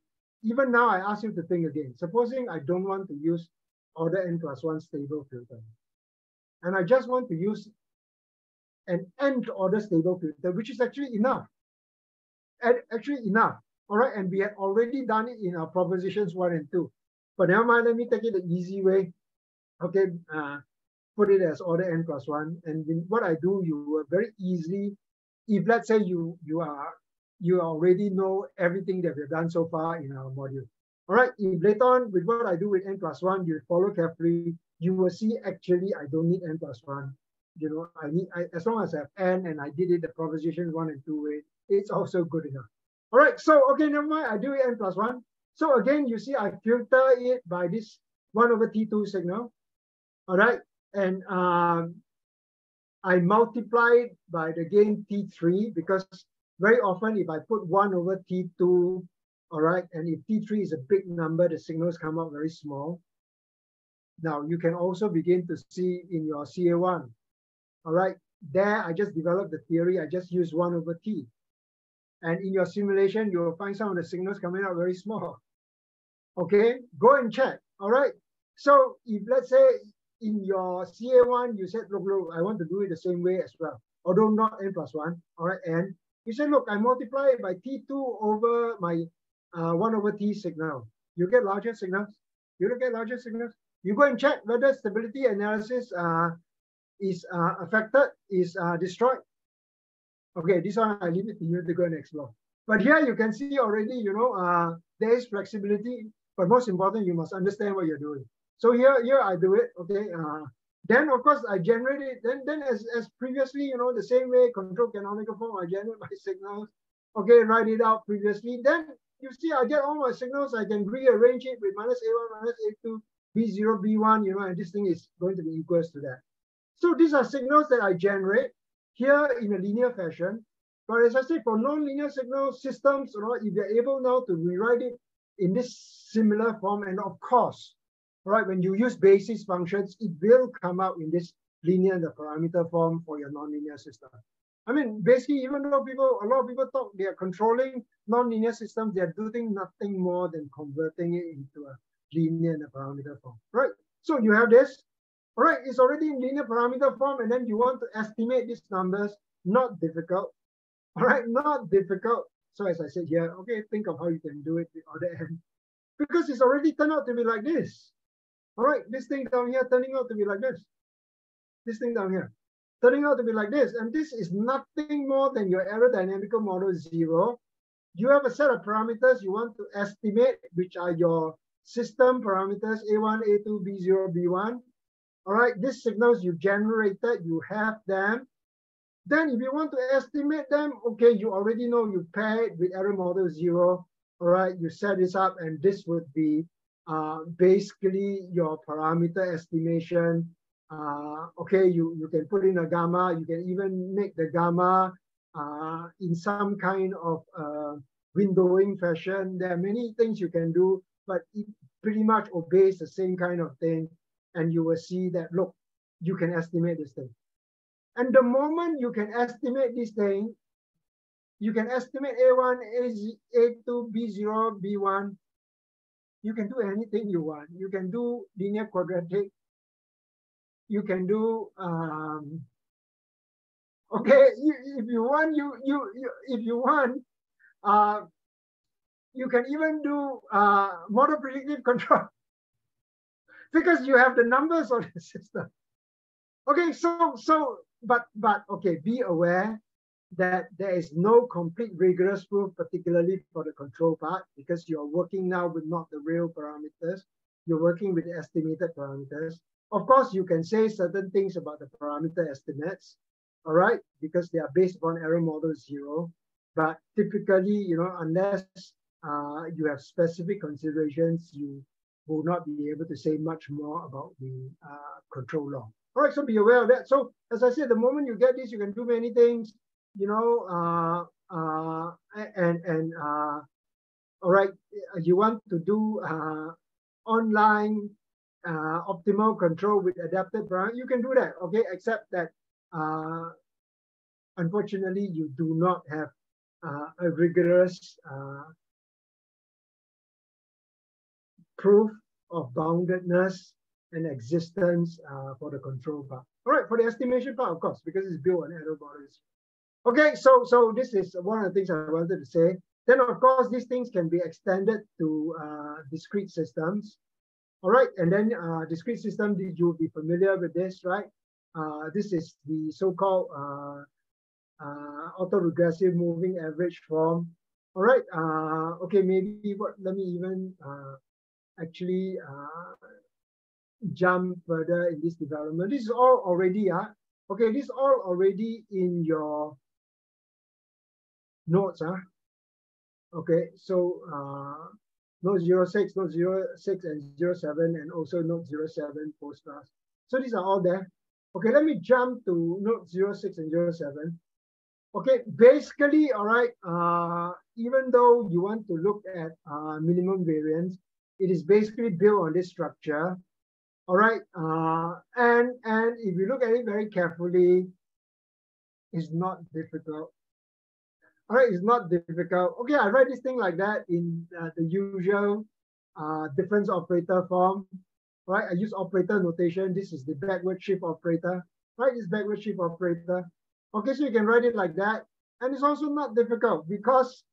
Speaker 1: even now, I ask you to think again. Supposing I don't want to use order n+1 stable filter, and I just want to use an nth order stable filter, which is actually enough. Actually enough. All right, and we had already done it in our propositions 1 and 2. But never mind, let me take it the easy way. Okay, put it as order n+1. And what I do, you will very easily, if let's say you already know everything that we've done so far in our module. All right, if later on with what I do with n+1, you follow carefully, you will see actually I don't need n+1. You know, as long as I have n and I did it the proposition 1 and 2 way, it's also good enough. All right, so okay, never mind, I do it n+1. So again, you see I filter it by this 1/T2 signal. All right, and I multiply it by the gain T3, because very often if I put 1/T2, all right, and if T3 is a big number, the signals come out very small. Now you can also begin to see in your CA1, all right, there I just developed the theory, I just use 1/T. And in your simulation, you will find some of the signals coming out very small. Okay, go and check, all right? So if let's say in your CA1, you said, look, I want to do it the same way as well, although not n+1, all right? And you say, look, I multiply it by T2 over my 1/T signal. You get larger signals. You don't get larger signals. You go and check whether stability analysis is affected, is destroyed. Okay, this one I leave it to you to go and explore. But here you can see already, you know, there is flexibility, but most important, you must understand what you're doing. So here I do it, okay. Then of course I generate it. Then as previously, you know, the same way, control canonical form, I generate my signals. Okay, write it out previously. Then you see I get all my signals. I can rearrange it with -A1, -A2, B0, B1, you know, and this thing is going to be equals to that. So these are signals that I generate here in a linear fashion. But as I said, for non-linear signal systems, you know, if you're able now to rewrite it in this similar form, and of course, right, when you use basis functions, it will come out in this linear interparameter form for your non-linear system. I mean, basically, even though a lot of people talk they are controlling non-linear systems, they're doing nothing more than converting it into a linear interparameter form, right? So you have this. All right, it's already in linear parameter form, and then you want to estimate these numbers, not difficult. All right, not difficult. So as I said here, okay, think of how you can do it with order n. Because it's already turned out to be like this. All right, this thing down here turning out to be like this. This thing down here turning out to be like this. And this is nothing more than your aerodynamical model 0. You have a set of parameters you want to estimate, which are your system parameters, A1, A2, B0, B1. All right, these signals you generated, you have them. Then if you want to estimate them, okay, you already know you pair it with error model 0. All right, you set this up, and this would be basically your parameter estimation. Okay, you can put in a gamma. You can even make the gamma in some kind of windowing fashion. There are many things you can do, but it pretty much obeys the same kind of thing. And you will see that, look, you can estimate this thing. And the moment you can estimate this thing, you can estimate A1, A2, B0, B1. You can do anything you want. You can do linear quadratic. You can do, okay, if you want, you can even do model predictive control. Because you have the numbers of the system. Okay, but okay, be aware that there is no complete rigorous proof, particularly for the control part, because you're working now with not the real parameters. You're working with the estimated parameters. Of course, you can say certain things about the parameter estimates, all right, because they are based upon error model 0. But typically, you know, unless you have specific considerations, you will not be able to say much more about the control law. All right, so be aware of that. So as I said, the moment you get this, you can do many things, you know, all right, you want to do online optimal control with adapted parameters, you can do that, okay, except that unfortunately you do not have a rigorous proof of boundedness and existence for the control part. All right, for the estimation part, of course, because it's built on error borders. Okay, so this is one of the things I wanted to say. Then, of course, these things can be extended to discrete systems. All right, and then discrete system, you'll be familiar with this, right? This is the so-called autoregressive moving average form. All right, okay, maybe let me even actually jump further in this development. This is all already, okay, this is all already in your notes, okay, so note 06, note 06 and 07, and also note 07 post-class. So these are all there. Okay, let me jump to note 06 and 07. Okay, basically, all right, even though you want to look at minimum variance, it is basically built on this structure. All right, and if you look at it very carefully, it's not difficult. All right, it's not difficult. Okay, I write this thing like that in the usual difference operator form. Right, I use operator notation. This is the backward shift operator. Right, this backward shift operator. Okay, so you can write it like that. And it's also not difficult because,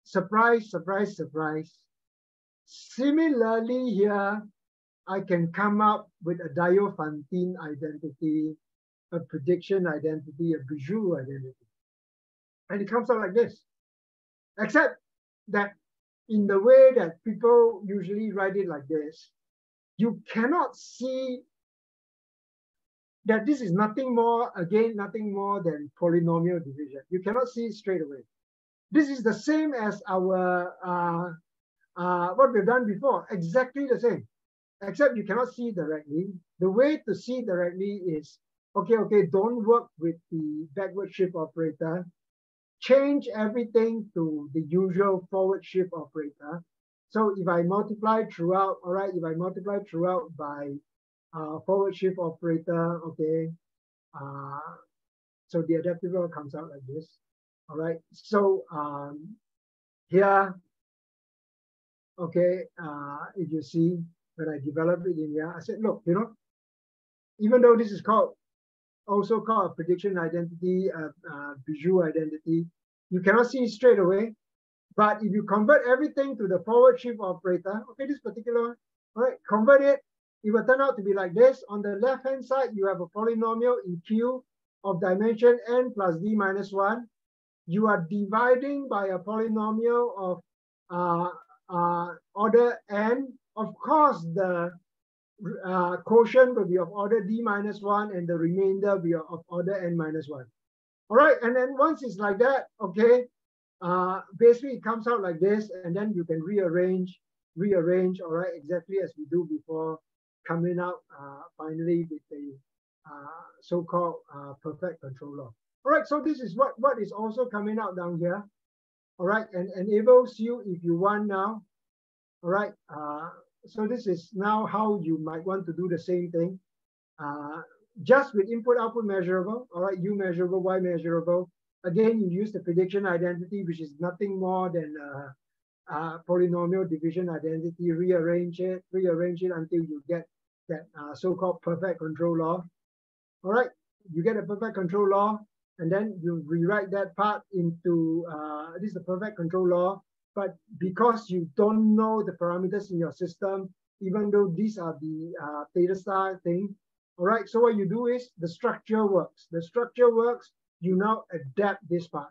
Speaker 1: surprise, surprise, surprise. Similarly here, I can come up with a Diophantine identity, a prediction identity, a Bijou identity. And it comes out like this. Except that in the way that people usually write it like this, you cannot see that this is nothing more, again, nothing more than polynomial division. You cannot see it straight away. This is the same as our, what we've done before, exactly the same, except you cannot see directly. The way to see directly is, okay, don't work with the backward shift operator. Change everything to the usual forward shift operator. So if I multiply throughout, all right, if I multiply throughout by forward shift operator, okay, so the adaptive law comes out like this, all right. So here, okay, if you see when I developed it in here, I said, look, you know, even though this is also called a prediction identity, Bijou identity, you cannot see it straight away. But if you convert everything to the forward shift operator, okay, this particular one, all right, convert it, it will turn out to be like this. On the left-hand side, you have a polynomial in Q of dimension n plus d minus 1. You are dividing by a polynomial of order n. Of course, the quotient will be of order d minus 1 and the remainder will be of order n minus 1. All right, and then once it's like that, okay, basically it comes out like this, and then you can rearrange, all right, exactly as we do before, coming out finally with the so-called perfect control law. All right, so this is what is also coming out down here. All right, and enables you if you want now. All right, so this is now how you might want to do the same thing. Just with input output measurable, all right, U measurable, Y measurable. Again, you use the prediction identity, which is nothing more than polynomial division identity, rearrange it until you get that so-called perfect control law. All right, you get a perfect control law, and then you rewrite that part into, this is the perfect control law, but because you don't know the parameters in your system, even though these are the theta star thing, all right, so what you do is the structure works. The structure works, you now adapt this part.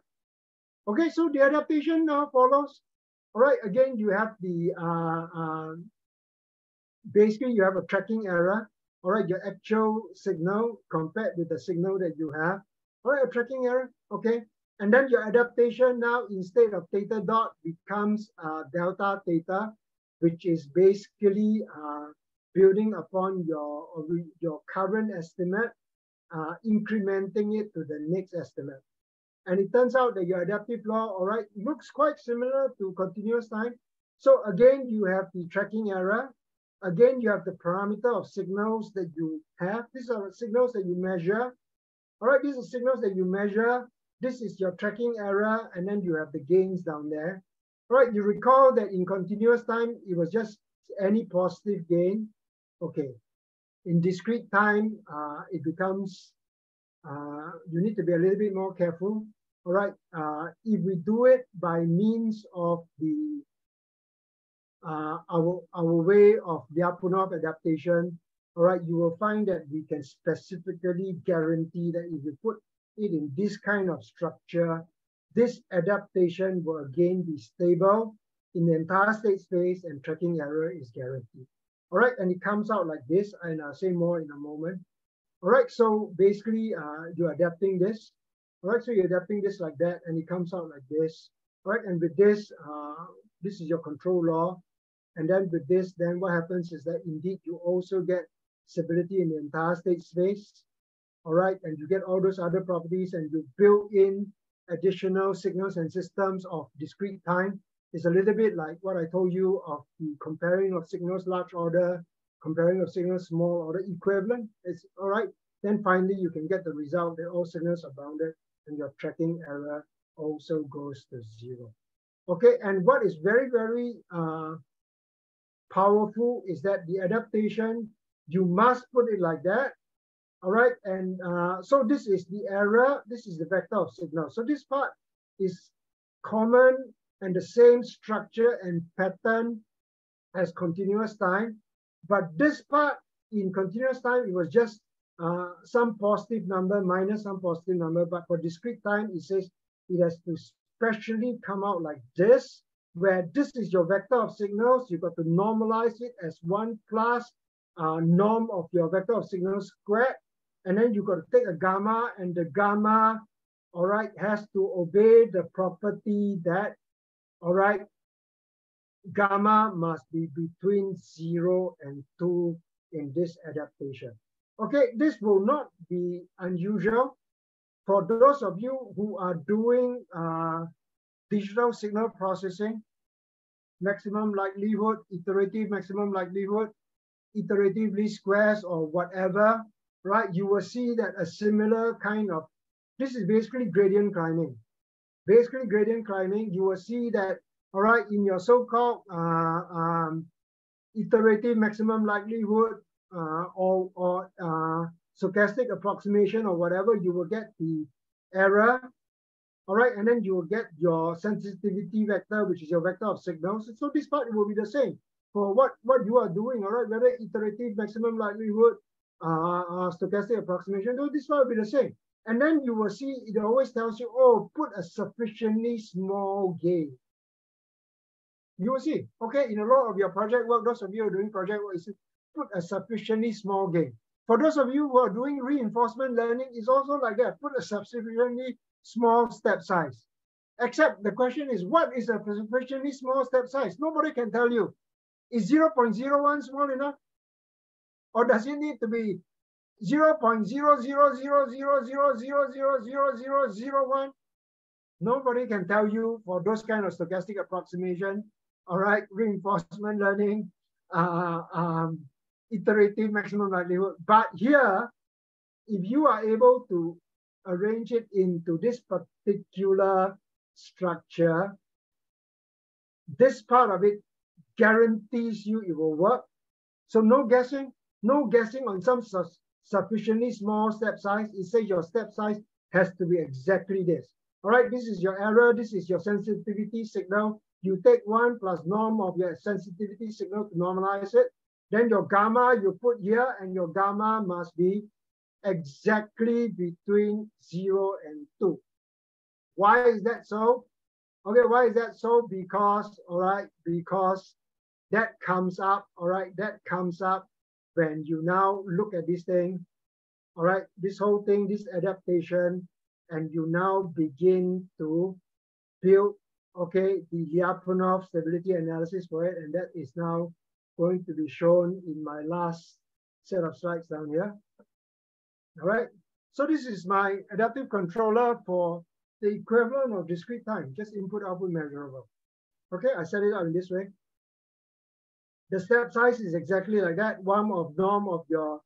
Speaker 1: Okay, so the adaptation now follows. All right, again, you have the, basically you have a tracking error. All right, your actual signal compared with the signal that you have. All right, a tracking error, okay. And then your adaptation now, instead of theta dot, becomes delta theta, which is basically building upon your current estimate, incrementing it to the next estimate. And it turns out that your adaptive law, all right, looks quite similar to continuous time. So again, you have the tracking error. Again, you have the parameter of signals that you have. These are signals that you measure. All right, these are signals that you measure. This is your tracking error, and then you have the gains down there. All right, you recall that in continuous time, it was just any positive gain. Okay, in discrete time, it becomes, you need to be a little bit more careful. All right, if we do it by means of the our way of Lyapunov adaptation, all right, you will find that we can specifically guarantee that if you put it in this kind of structure, this adaptation will again be stable in the entire state space, and tracking error is guaranteed. All right, and it comes out like this, and I'll say more in a moment. All right, so basically you're adapting this. All right, so you're adapting this like that, and it comes out like this. All right, and with this, this is your control law. And then with this, then what happens is that indeed you also get stability in the entire state space. All right, and you get all those other properties, and you build in additional signals and systems of discrete time. It's a little bit like what I told you of the comparing of signals large order, comparing of signals small order equivalent. It's all right. Then finally, you can get the result that all signals are bounded, and your tracking error also goes to 0. Okay, and what is very, very powerful is that the adaptation, you must put it like that. All right, and so this is the error, this is the vector of signal. So this part is common and the same structure and pattern as continuous time. But this part in continuous time, it was just some positive number minus some positive number. But for discrete time, it says it has to specially come out like this, where this is your vector of signals. You've got to normalize it as 1 plus norm of your vector of signals squared. And then you've got to take a gamma, and the gamma, all right, has to obey the property that, all right, gamma must be between 0 and 2 in this adaptation. Okay, this will not be unusual for those of you who are doing digital signal processing, maximum likelihood, iterative maximum likelihood, iterative least squares, or whatever, right? You will see that a similar kind of, this is basically gradient climbing. Basically gradient climbing, you will see that, all right, in your so-called iterative maximum likelihood or stochastic approximation or whatever, you will get the error, all right, and then you will get your sensitivity vector, which is your vector of signals. So this part will be the same for what you are doing, all right, whether iterative maximum likelihood, stochastic approximation, though this part will be the same. And then you will see it always tells you, oh, put a sufficiently small gain. You will see, okay, in a lot of your project work, those of you who are doing project work, is put a sufficiently small gain. For those of you who are doing reinforcement learning, it's also like that, put a sufficiently small step size. Except the question is, what is a sufficiently small step size? Nobody can tell you. Is 0.01 small enough? Or does it need to be 0.00000000001? Nobody can tell you for those kind of stochastic approximation, all right, reinforcement learning, iterative maximum likelihood. But here, if you are able to arrange it into this particular structure, this part of it guarantees you it will work. So no guessing on some sufficiently small step size. It says your step size has to be exactly this. All right, this is your error, this is your sensitivity signal. You take 1 plus norm of your sensitivity signal to normalize it. Then your gamma you put here, and your gamma must be exactly between 0 and 2. Why is that so? Okay, why is that so? Because, all right, because that comes up, all right, that comes up when you now look at this thing, all right, this whole thing, this adaptation, and you now begin to build, okay, the Lyapunov stability analysis for it, and that is now going to be shown in my last set of slides down here. All right, so this is my adaptive controller for the equivalent of discrete time, just input output measurable. Okay, I set it up in this way. The step size is exactly like that, one of norm of your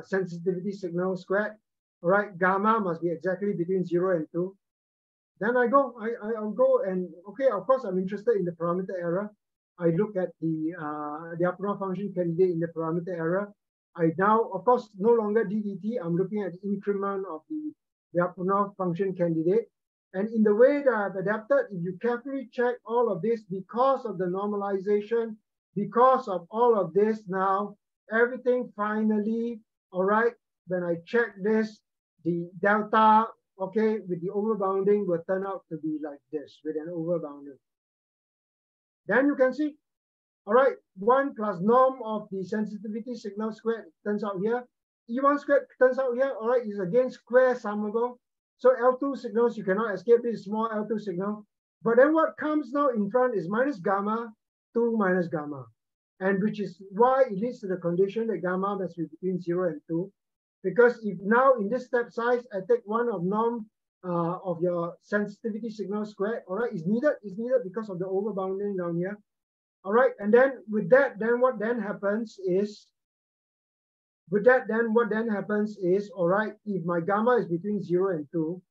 Speaker 1: sensitivity signal squared. All right, gamma must be exactly between 0 and 2. Then I'll go and, okay, of course, I'm interested in the parameter error. I look at the Lyapunov function candidate in the parameter error. I now, of course, no longer DDT. I'm looking at the increment of the Lyapunov function candidate. And in the way that I've adapted, if you carefully check all of this, because of the normalization, because of all of this now, everything finally, all right, when I check this, the delta, okay, with the overbounding will turn out to be like this, with an overbounding. Then you can see, all right, 1 plus norm of the sensitivity signal squared turns out here. E1 squared turns out here, all right, is again square summable. So L2 signals, you cannot escape this small L2 signal. But then what comes now in front is minus gamma, 2 minus gamma. And which is why it leads to the condition that gamma must be between 0 and 2. Because if now in this step size, I take one of norm of your sensitivity signal squared, all right, is needed because of the overbounding down here. All right, and then with that, then what then happens is, all right, if my gamma is between 0 and 2,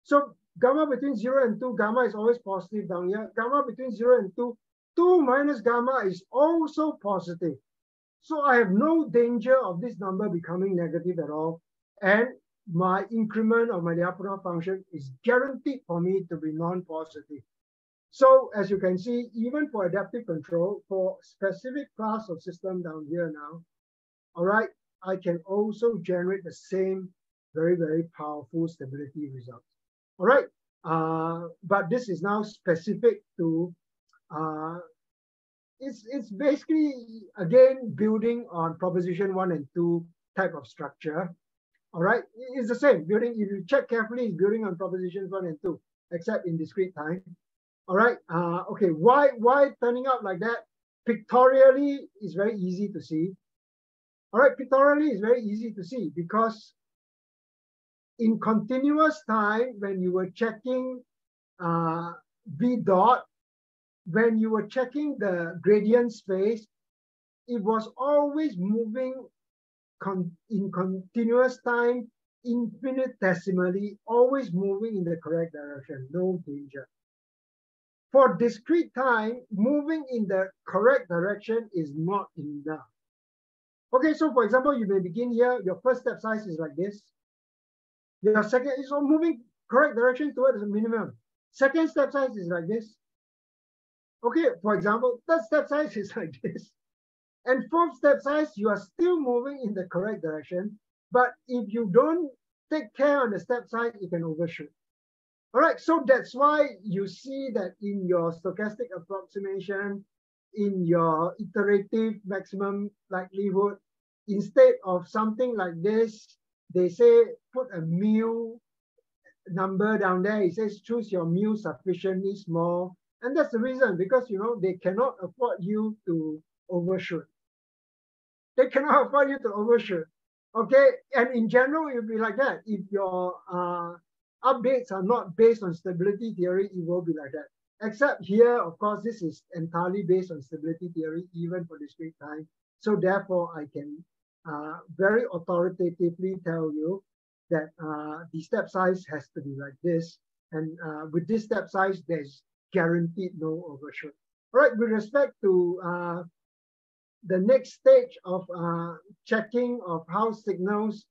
Speaker 1: so gamma between 0 and 2, gamma is always positive down here. Gamma between 0 and 2, 2 minus gamma is also positive. So I have no danger of this number becoming negative at all. And my increment of my Lyapunov function is guaranteed for me to be non-positive. So as you can see, even for adaptive control, for specific class of system down here now, all right, I can also generate the same very, very powerful stability results. All right, but this is now specific to, it's basically, again, building on proposition 1 and 2 type of structure. All right, it's the same building. If you check carefully, it's building on propositions 1 and 2, except in discrete time. All right, okay, why turning out like that? Pictorially is very easy to see. All right, pictorially is very easy to see because in continuous time, when you were checking V dot, when you were checking the gradient space, it was always moving in continuous time, infinitesimally, always moving in the correct direction, no danger. For discrete time, moving in the correct direction is not enough. Okay, so for example, you may begin here, your first step size is like this. Your second is moving correct direction towards the minimum. Second step size is like this. Okay, for example, third step size is like this. And fourth step size, you are still moving in the correct direction. But if you don't take care on the step size, you can overshoot. All right, so that's why you see that in your stochastic approximation, in your iterative maximum likelihood, instead of something like this, they say put a mu number down there. It says choose your mu sufficiently small. And that's the reason, because, you know, they cannot afford you to overshoot. They cannot afford you to overshoot. Okay, and in general, it will be like that. If your updates are not based on stability theory, it will be like that. Except here, of course, this is entirely based on stability theory, even for discrete time. So therefore, I can very authoritatively tell you that the step size has to be like this. And with this step size, there's guaranteed no overshoot. All right, with respect to the next stage of checking of how signals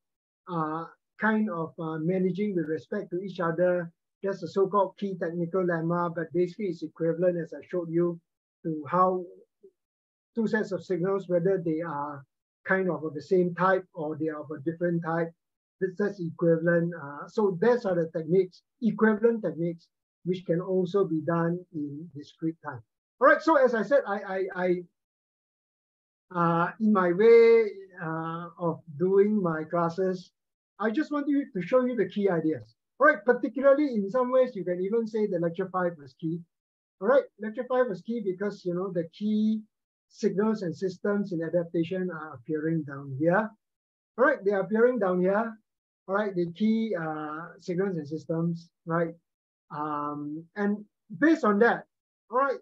Speaker 1: kind of managing with respect to each other, that's a so-called key technical lemma, but basically it's equivalent, as I showed you, to how two sets of signals, whether they are kind of the same type or they are of a different type, that's equivalent. So those are the techniques, equivalent techniques, which can also be done in discrete time. All right, so as I said, in my way of doing my classes, I just want to show you the key ideas. All right, particularly in some ways, you can even say that lecture 5 was key. All right, lecture 5 was key because, you know, the key signals and systems in adaptation are appearing down here. All right, they are appearing down here. All right, the key signals and systems, right? And based on that, all right,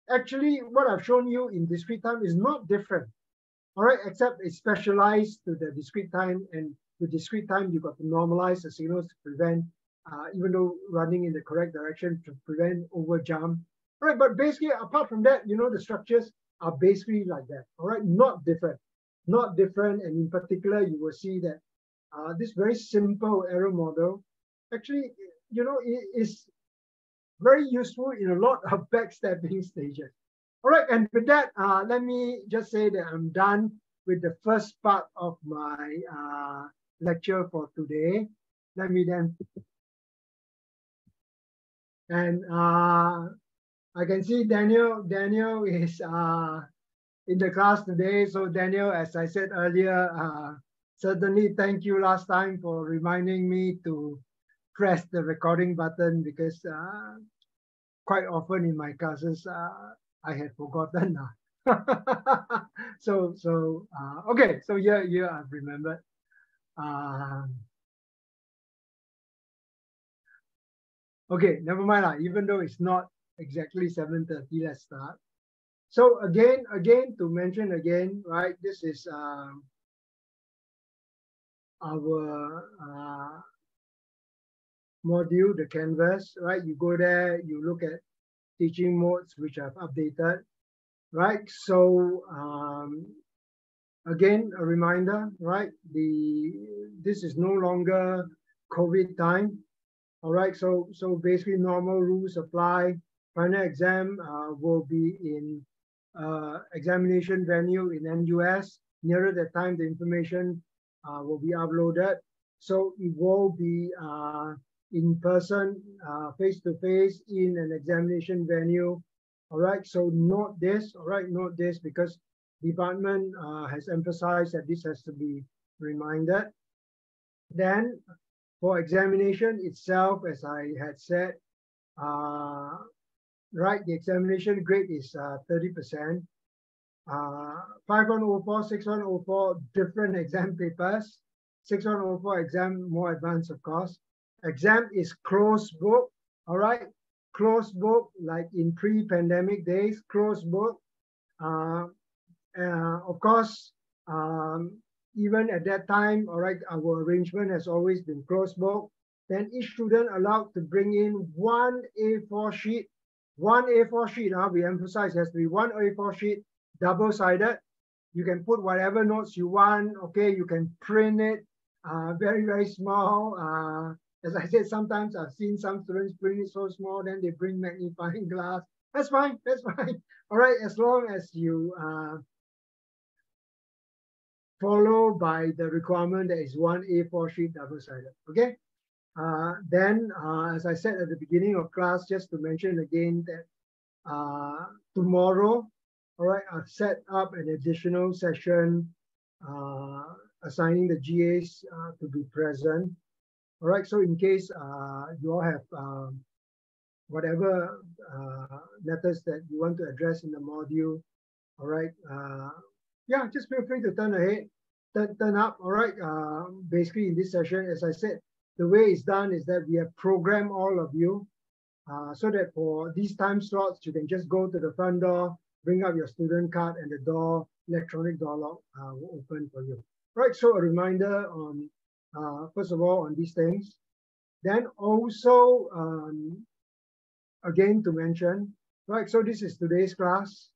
Speaker 1: actually what I've shown you in discrete time is not different. All right, except it's specialized to the discrete time, and with discrete time, you've got to normalize the signals to prevent, even though running in the correct direction, to prevent over jump. All right, but basically, apart from that, you know, the structures are basically like that. All right, not different, not different. And in particular, you will see that this very simple error model actually, you know, is very useful in a lot of backstepping stages. All right, and with that, let me just say that I'm done with the first part of my lecture for today. Let me then, and I can see Daniel is in the class today. So Daniel, as I said earlier, certainly thank you last time for reminding me to press the recording button, because quite often in my classes, I had forgotten. So okay, so here I've remembered. Okay, never mind. Even though it's not exactly 7:30, let's start. So again, to mention again, right? This is our module, the canvas, right? You go there, you look at teaching modes, which I've updated, right? So again, a reminder, right? This is no longer COVID time, all right? So basically normal rules apply. Final exam will be in examination venue in NUS. Nearer that time, the information will be uploaded. So it will be in person, face-to-face in an examination venue. All right, so note this, all right, note this, because department has emphasized that this has to be reminded. Then for examination itself, as I had said, right, the examination grade is 30%. 5104, 6104, different exam papers. 6104 exam, more advanced, of course. Exam is closed book, all right? Closed book, like in pre-pandemic days, closed book. Of course, even at that time, all right, our arrangement has always been closed book. Then each student allowed to bring in one A4 sheet. One A4 sheet, we emphasize it has to be one A4 sheet, double-sided. You can put whatever notes you want, okay? You can print it very, very small. As I said, sometimes I've seen some students print it so small, then they bring magnifying glass. That's fine, that's fine. All right, as long as you follow by the requirement that is one A4 sheet double-sided, okay? Then, as I said at the beginning of class, just to mention again that tomorrow, all right, I've set up an additional session assigning the GAs to be present. All right, so in case you all have whatever matters that you want to address in the module, all right, yeah, just feel free to turn up, all right. Basically in this session, as I said, the way it's done is that we have programmed all of you so that for these time slots, you can just go to the front door, bring up your student card, and the door, electronic door lock will open for you. Right, so a reminder on, first of all, on these things. Then also, again to mention, right, so this is today's class,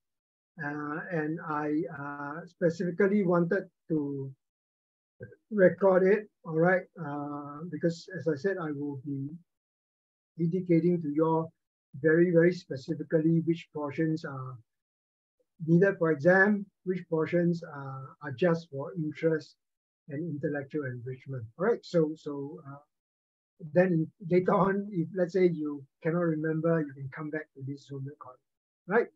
Speaker 1: and I specifically wanted to record it, all right, because as I said, I will be indicating to you all very, very specifically which portions are needed for exam, which portions are just for interest and intellectual enrichment. All right, so then later on, if let's say you cannot remember, you can come back to this Zoom recording, right?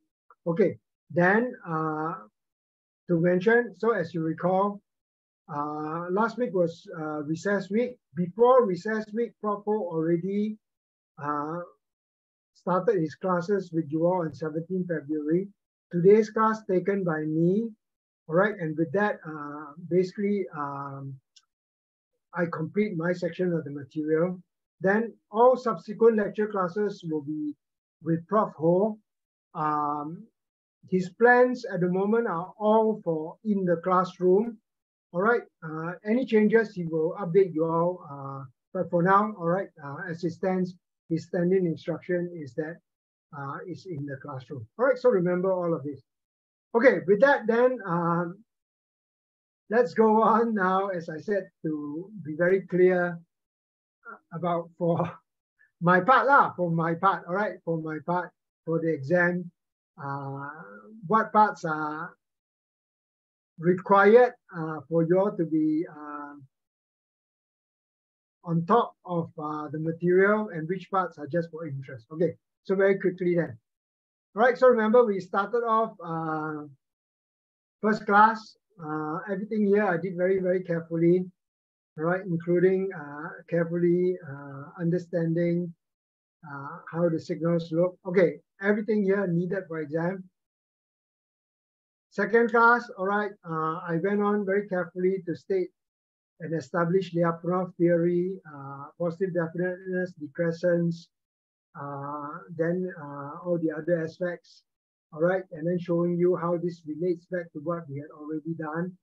Speaker 1: Okay, then to mention, so as you recall, Last week was recess week. Before recess week, Prof already started his classes with you all on 17 February. Today's class taken by me. All right, and with that, basically, I complete my section of the material. Then all subsequent lecture classes will be with Prof Ho. His plans at the moment are all for in the classroom. All right, any changes he will update you all. But for now, all right, as it stands, his standing instruction is that it's in the classroom. All right, so remember all of this. Okay, with that then, let's go on now, as I said, to be very clear about for my part, all right, for my part, for the exam, what parts are required for you all to be on top of the material and which parts are just for interest. Okay, so very quickly then. All right, so remember we started off first class. Everything here I did very, very carefully, all right, including carefully understanding how the signals look. Okay, everything here needed for exam. Second class, all right, I went on very carefully to state and establish Lyapunov theory, positive definiteness, decrescence, then all the other aspects, all right, and then showing you how this relates back to what we had already done.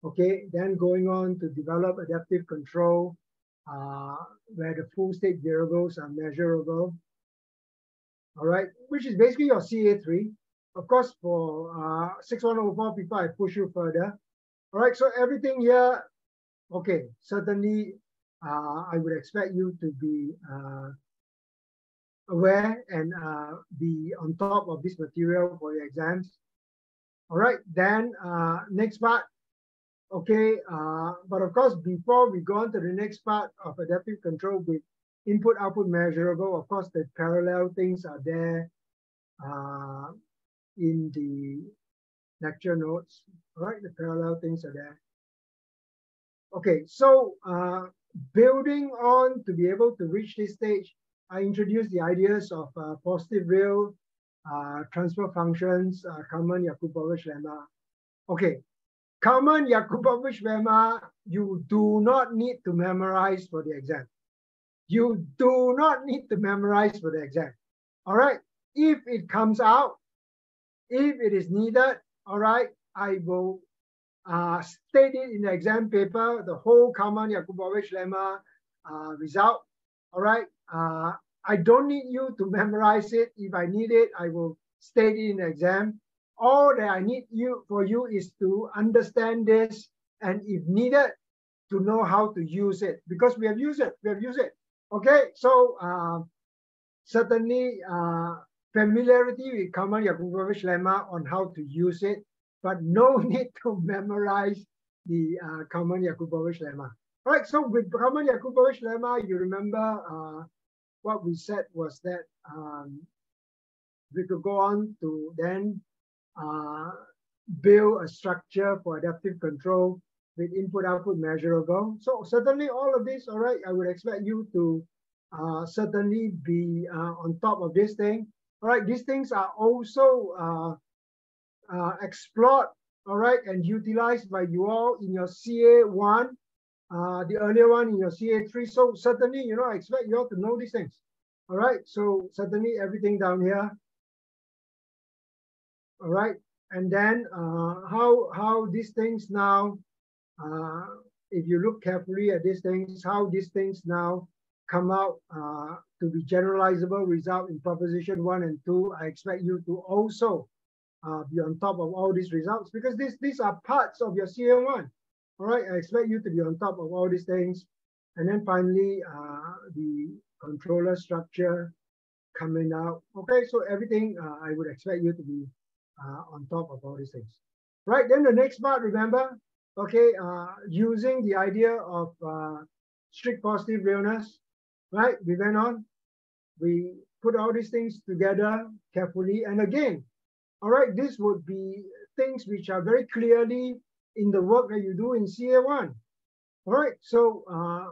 Speaker 1: Okay, then going on to develop adaptive control, where the full state variables are measurable, all right, which is basically your CA3. Of course, for 6104 people, I push you further. All right, so everything here, okay, certainly I would expect you to be aware and be on top of this material for your exams. All right, then next part, okay, but of course, before we go on to the next part of adaptive control with input output measurable, of course, the parallel things are there in the lecture notes. All right, the parallel things are there. Okay, so building on to be able to reach this stage, I introduced the ideas of positive real, transfer functions, Kalman-Yakubovich lemma. Okay, Kalman-Yakubovich lemma, you do not need to memorize for the exam. You do not need to memorize for the exam. All right, if it comes out, if it is needed, all right, I will state it in the exam paper, the whole Kalman-Yakubovich lemma result, all right? I don't need you to memorize it. If I need it, I will state it in the exam. All that I need for you is to understand this, and if needed, to know how to use it, because we have used it, Okay, so certainly familiarity with Kalman-Yakubovich lemma on how to use it, but no need to memorize the Kalman-Yakubovich lemma. All right, so with Kalman-Yakubovich lemma, you remember what we said was that we could go on to then build a structure for adaptive control with input-output measurable. So certainly all of this, all right, I would expect you to certainly be on top of this thing. All right, these things are also explored, all right, and utilized by you all in your CA1, the earlier one in your CA3. So certainly, you know, I expect you all to know these things. All right, so certainly everything down here. All right, and then how these things now, if you look carefully at these things, how these things now come out to be generalizable result in proposition 1 and 2. I expect you to also be on top of all these results, because these are parts of your CA1. All right, I expect you to be on top of all these things. And then finally, the controller structure coming out. Okay, so everything I would expect you to be on top of all these things. Right, then the next part, remember, okay, using the idea of strict positive realness, right? We went on, we put all these things together carefully. And again, all right, this would be things which are very clearly in the work that you do in CA1. All right, so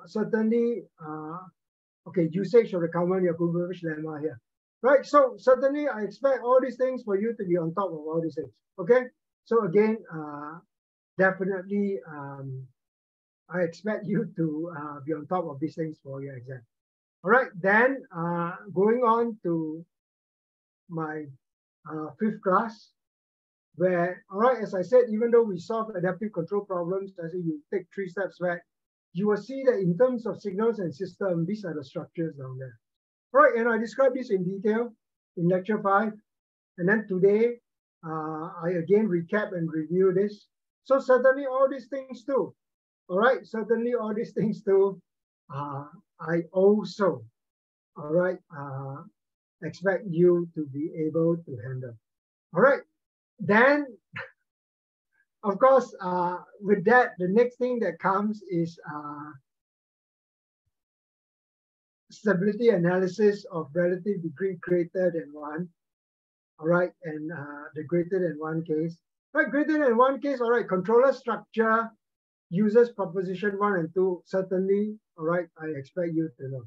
Speaker 1: certainly, okay, usage of the common Yakubovich lemma here. Right, so certainly I expect all these things for you to be on top of all these things, okay? So again, definitely, I expect you to be on top of these things for your exam. All right, then going on to my 5th class, where, all right, as I said, even though we solve adaptive control problems, as you take 3 steps back, you will see that in terms of signals and system, these are the structures down there. All right, and I described this in detail in lecture 5. And then today, I again recap and review this. So certainly all these things too. All right, certainly all these things too. I also, all right, expect you to be able to handle. All right, then, of course, with that, the next thing that comes is stability analysis of relative degree greater than 1. All right, and the greater than 1 case. Right, greater than 1 case, all right, controller structure uses proposition 1 and 2, certainly, all right, I expect you to know.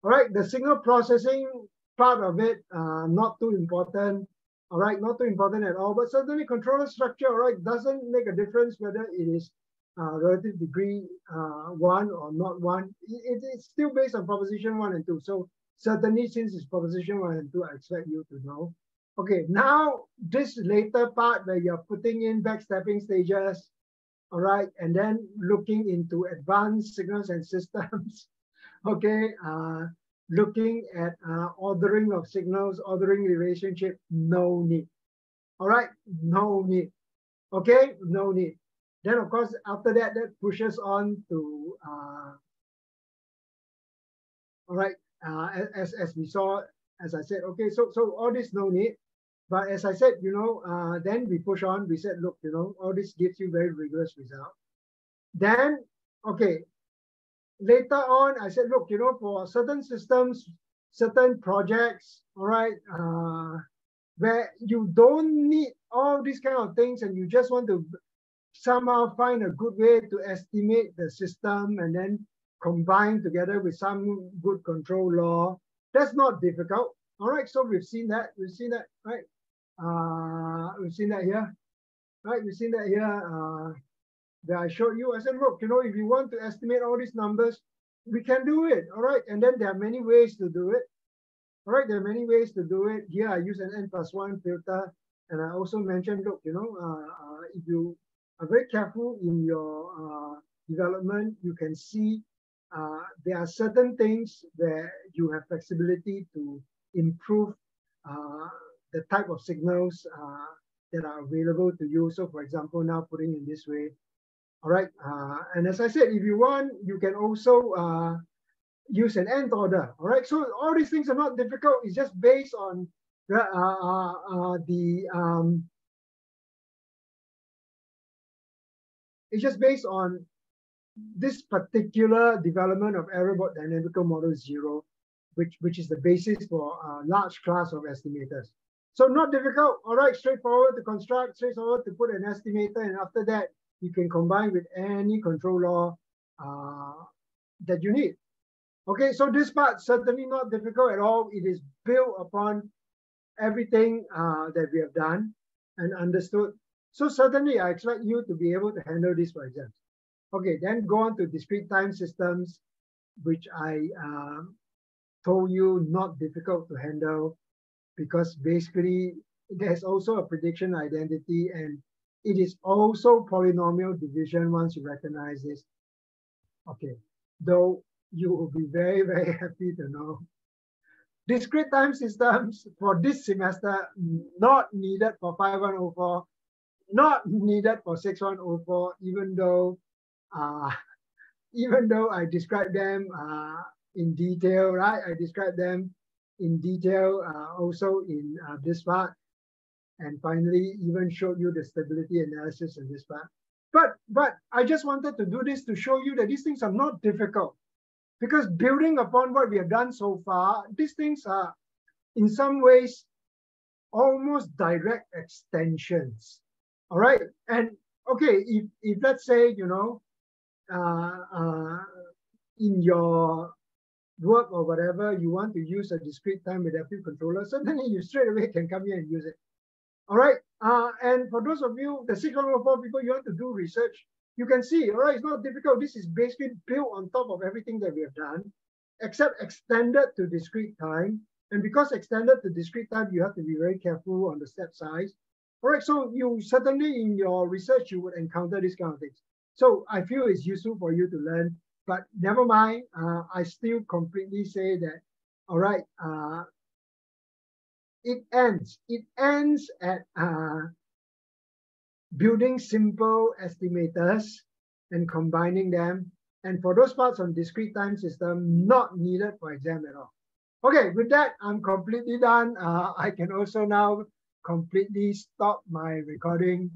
Speaker 1: All right, the signal processing part of it, not too important, all right, not too important at all, but certainly controller structure, all right, doesn't make a difference whether it is relative degree 1 or not 1. It's still based on proposition 1 and 2. So certainly since it's proposition 1 and 2, I expect you to know. Okay, now this later part where you're putting in backstepping stages, all right, and then looking into advanced signals and systems, okay, looking at ordering of signals, ordering relationship, no need. All right, no need. Okay, no need. Then of course, after that, that pushes on to, all right, as we saw, as I said, okay, so all this no need. But as I said, you know, then we push on, we said, look, you know, all this gives you very rigorous result. Then, okay, later on, I said, look, you know, for certain systems, certain projects, all right, where you don't need all these kind of things and you just want to somehow find a good way to estimate the system and then combine together with some good control law. That's not difficult. All right, so we've seen that, right? We've seen that here, right? We've seen that here that I showed you. I said, look, you know, if you want to estimate all these numbers, we can do it, all right? And then there are many ways to do it, all right? There are many ways to do it. Here I use an N+1 filter. And I also mentioned, look, you know, if you are very careful in your development, you can see there are certain things where you have flexibility to improve the type of signals that are available to you. So for example, now putting in this way, all right. And as I said, if you want, you can also use an nth order, all right? So all these things are not difficult. It's just based on it's just based on this particular development of error-brought dynamical model 0, which is the basis for a large class of estimators. So not difficult, all right, straightforward to construct, straightforward to put an estimator, and after that, you can combine with any control law that you need. Okay, so this part certainly not difficult at all. It is built upon everything that we have done and understood. So certainly I expect you to be able to handle this for exams. Okay, then go on to discrete time systems, which I told you not difficult to handle because basically there's also a prediction identity and it is also polynomial division once you recognize this. Okay, though you will be very, very happy to know. Discrete time systems for this semester, not needed for 5104, not needed for 6104, even though I described them in detail, right? I described them in detail also in this part. And finally, even showed you the stability analysis in this part. But I just wanted to do this to show you that these things are not difficult. Because building upon what we have done so far, these things are in some ways almost direct extensions. All right. And okay, if let's say, you know, in your work or whatever, you want to use a discrete time adaptive controller, certainly you straight away can come here and use it. All right. And for those of you, the 6104 people, you want to do research, you can see, all right, it's not difficult. This is basically built on top of everything that we have done, except extended to discrete time. And because extended to discrete time, you have to be very careful on the step size. All right, so you certainly in your research, you would encounter these kind of things. So I feel it's useful for you to learn, but never mind. I still completely say that, all right, it ends at building simple estimators and combining them. And for those parts on discrete time system, not needed for exam at all. Okay, with that, I'm completely done. I can also now completely stop my recording.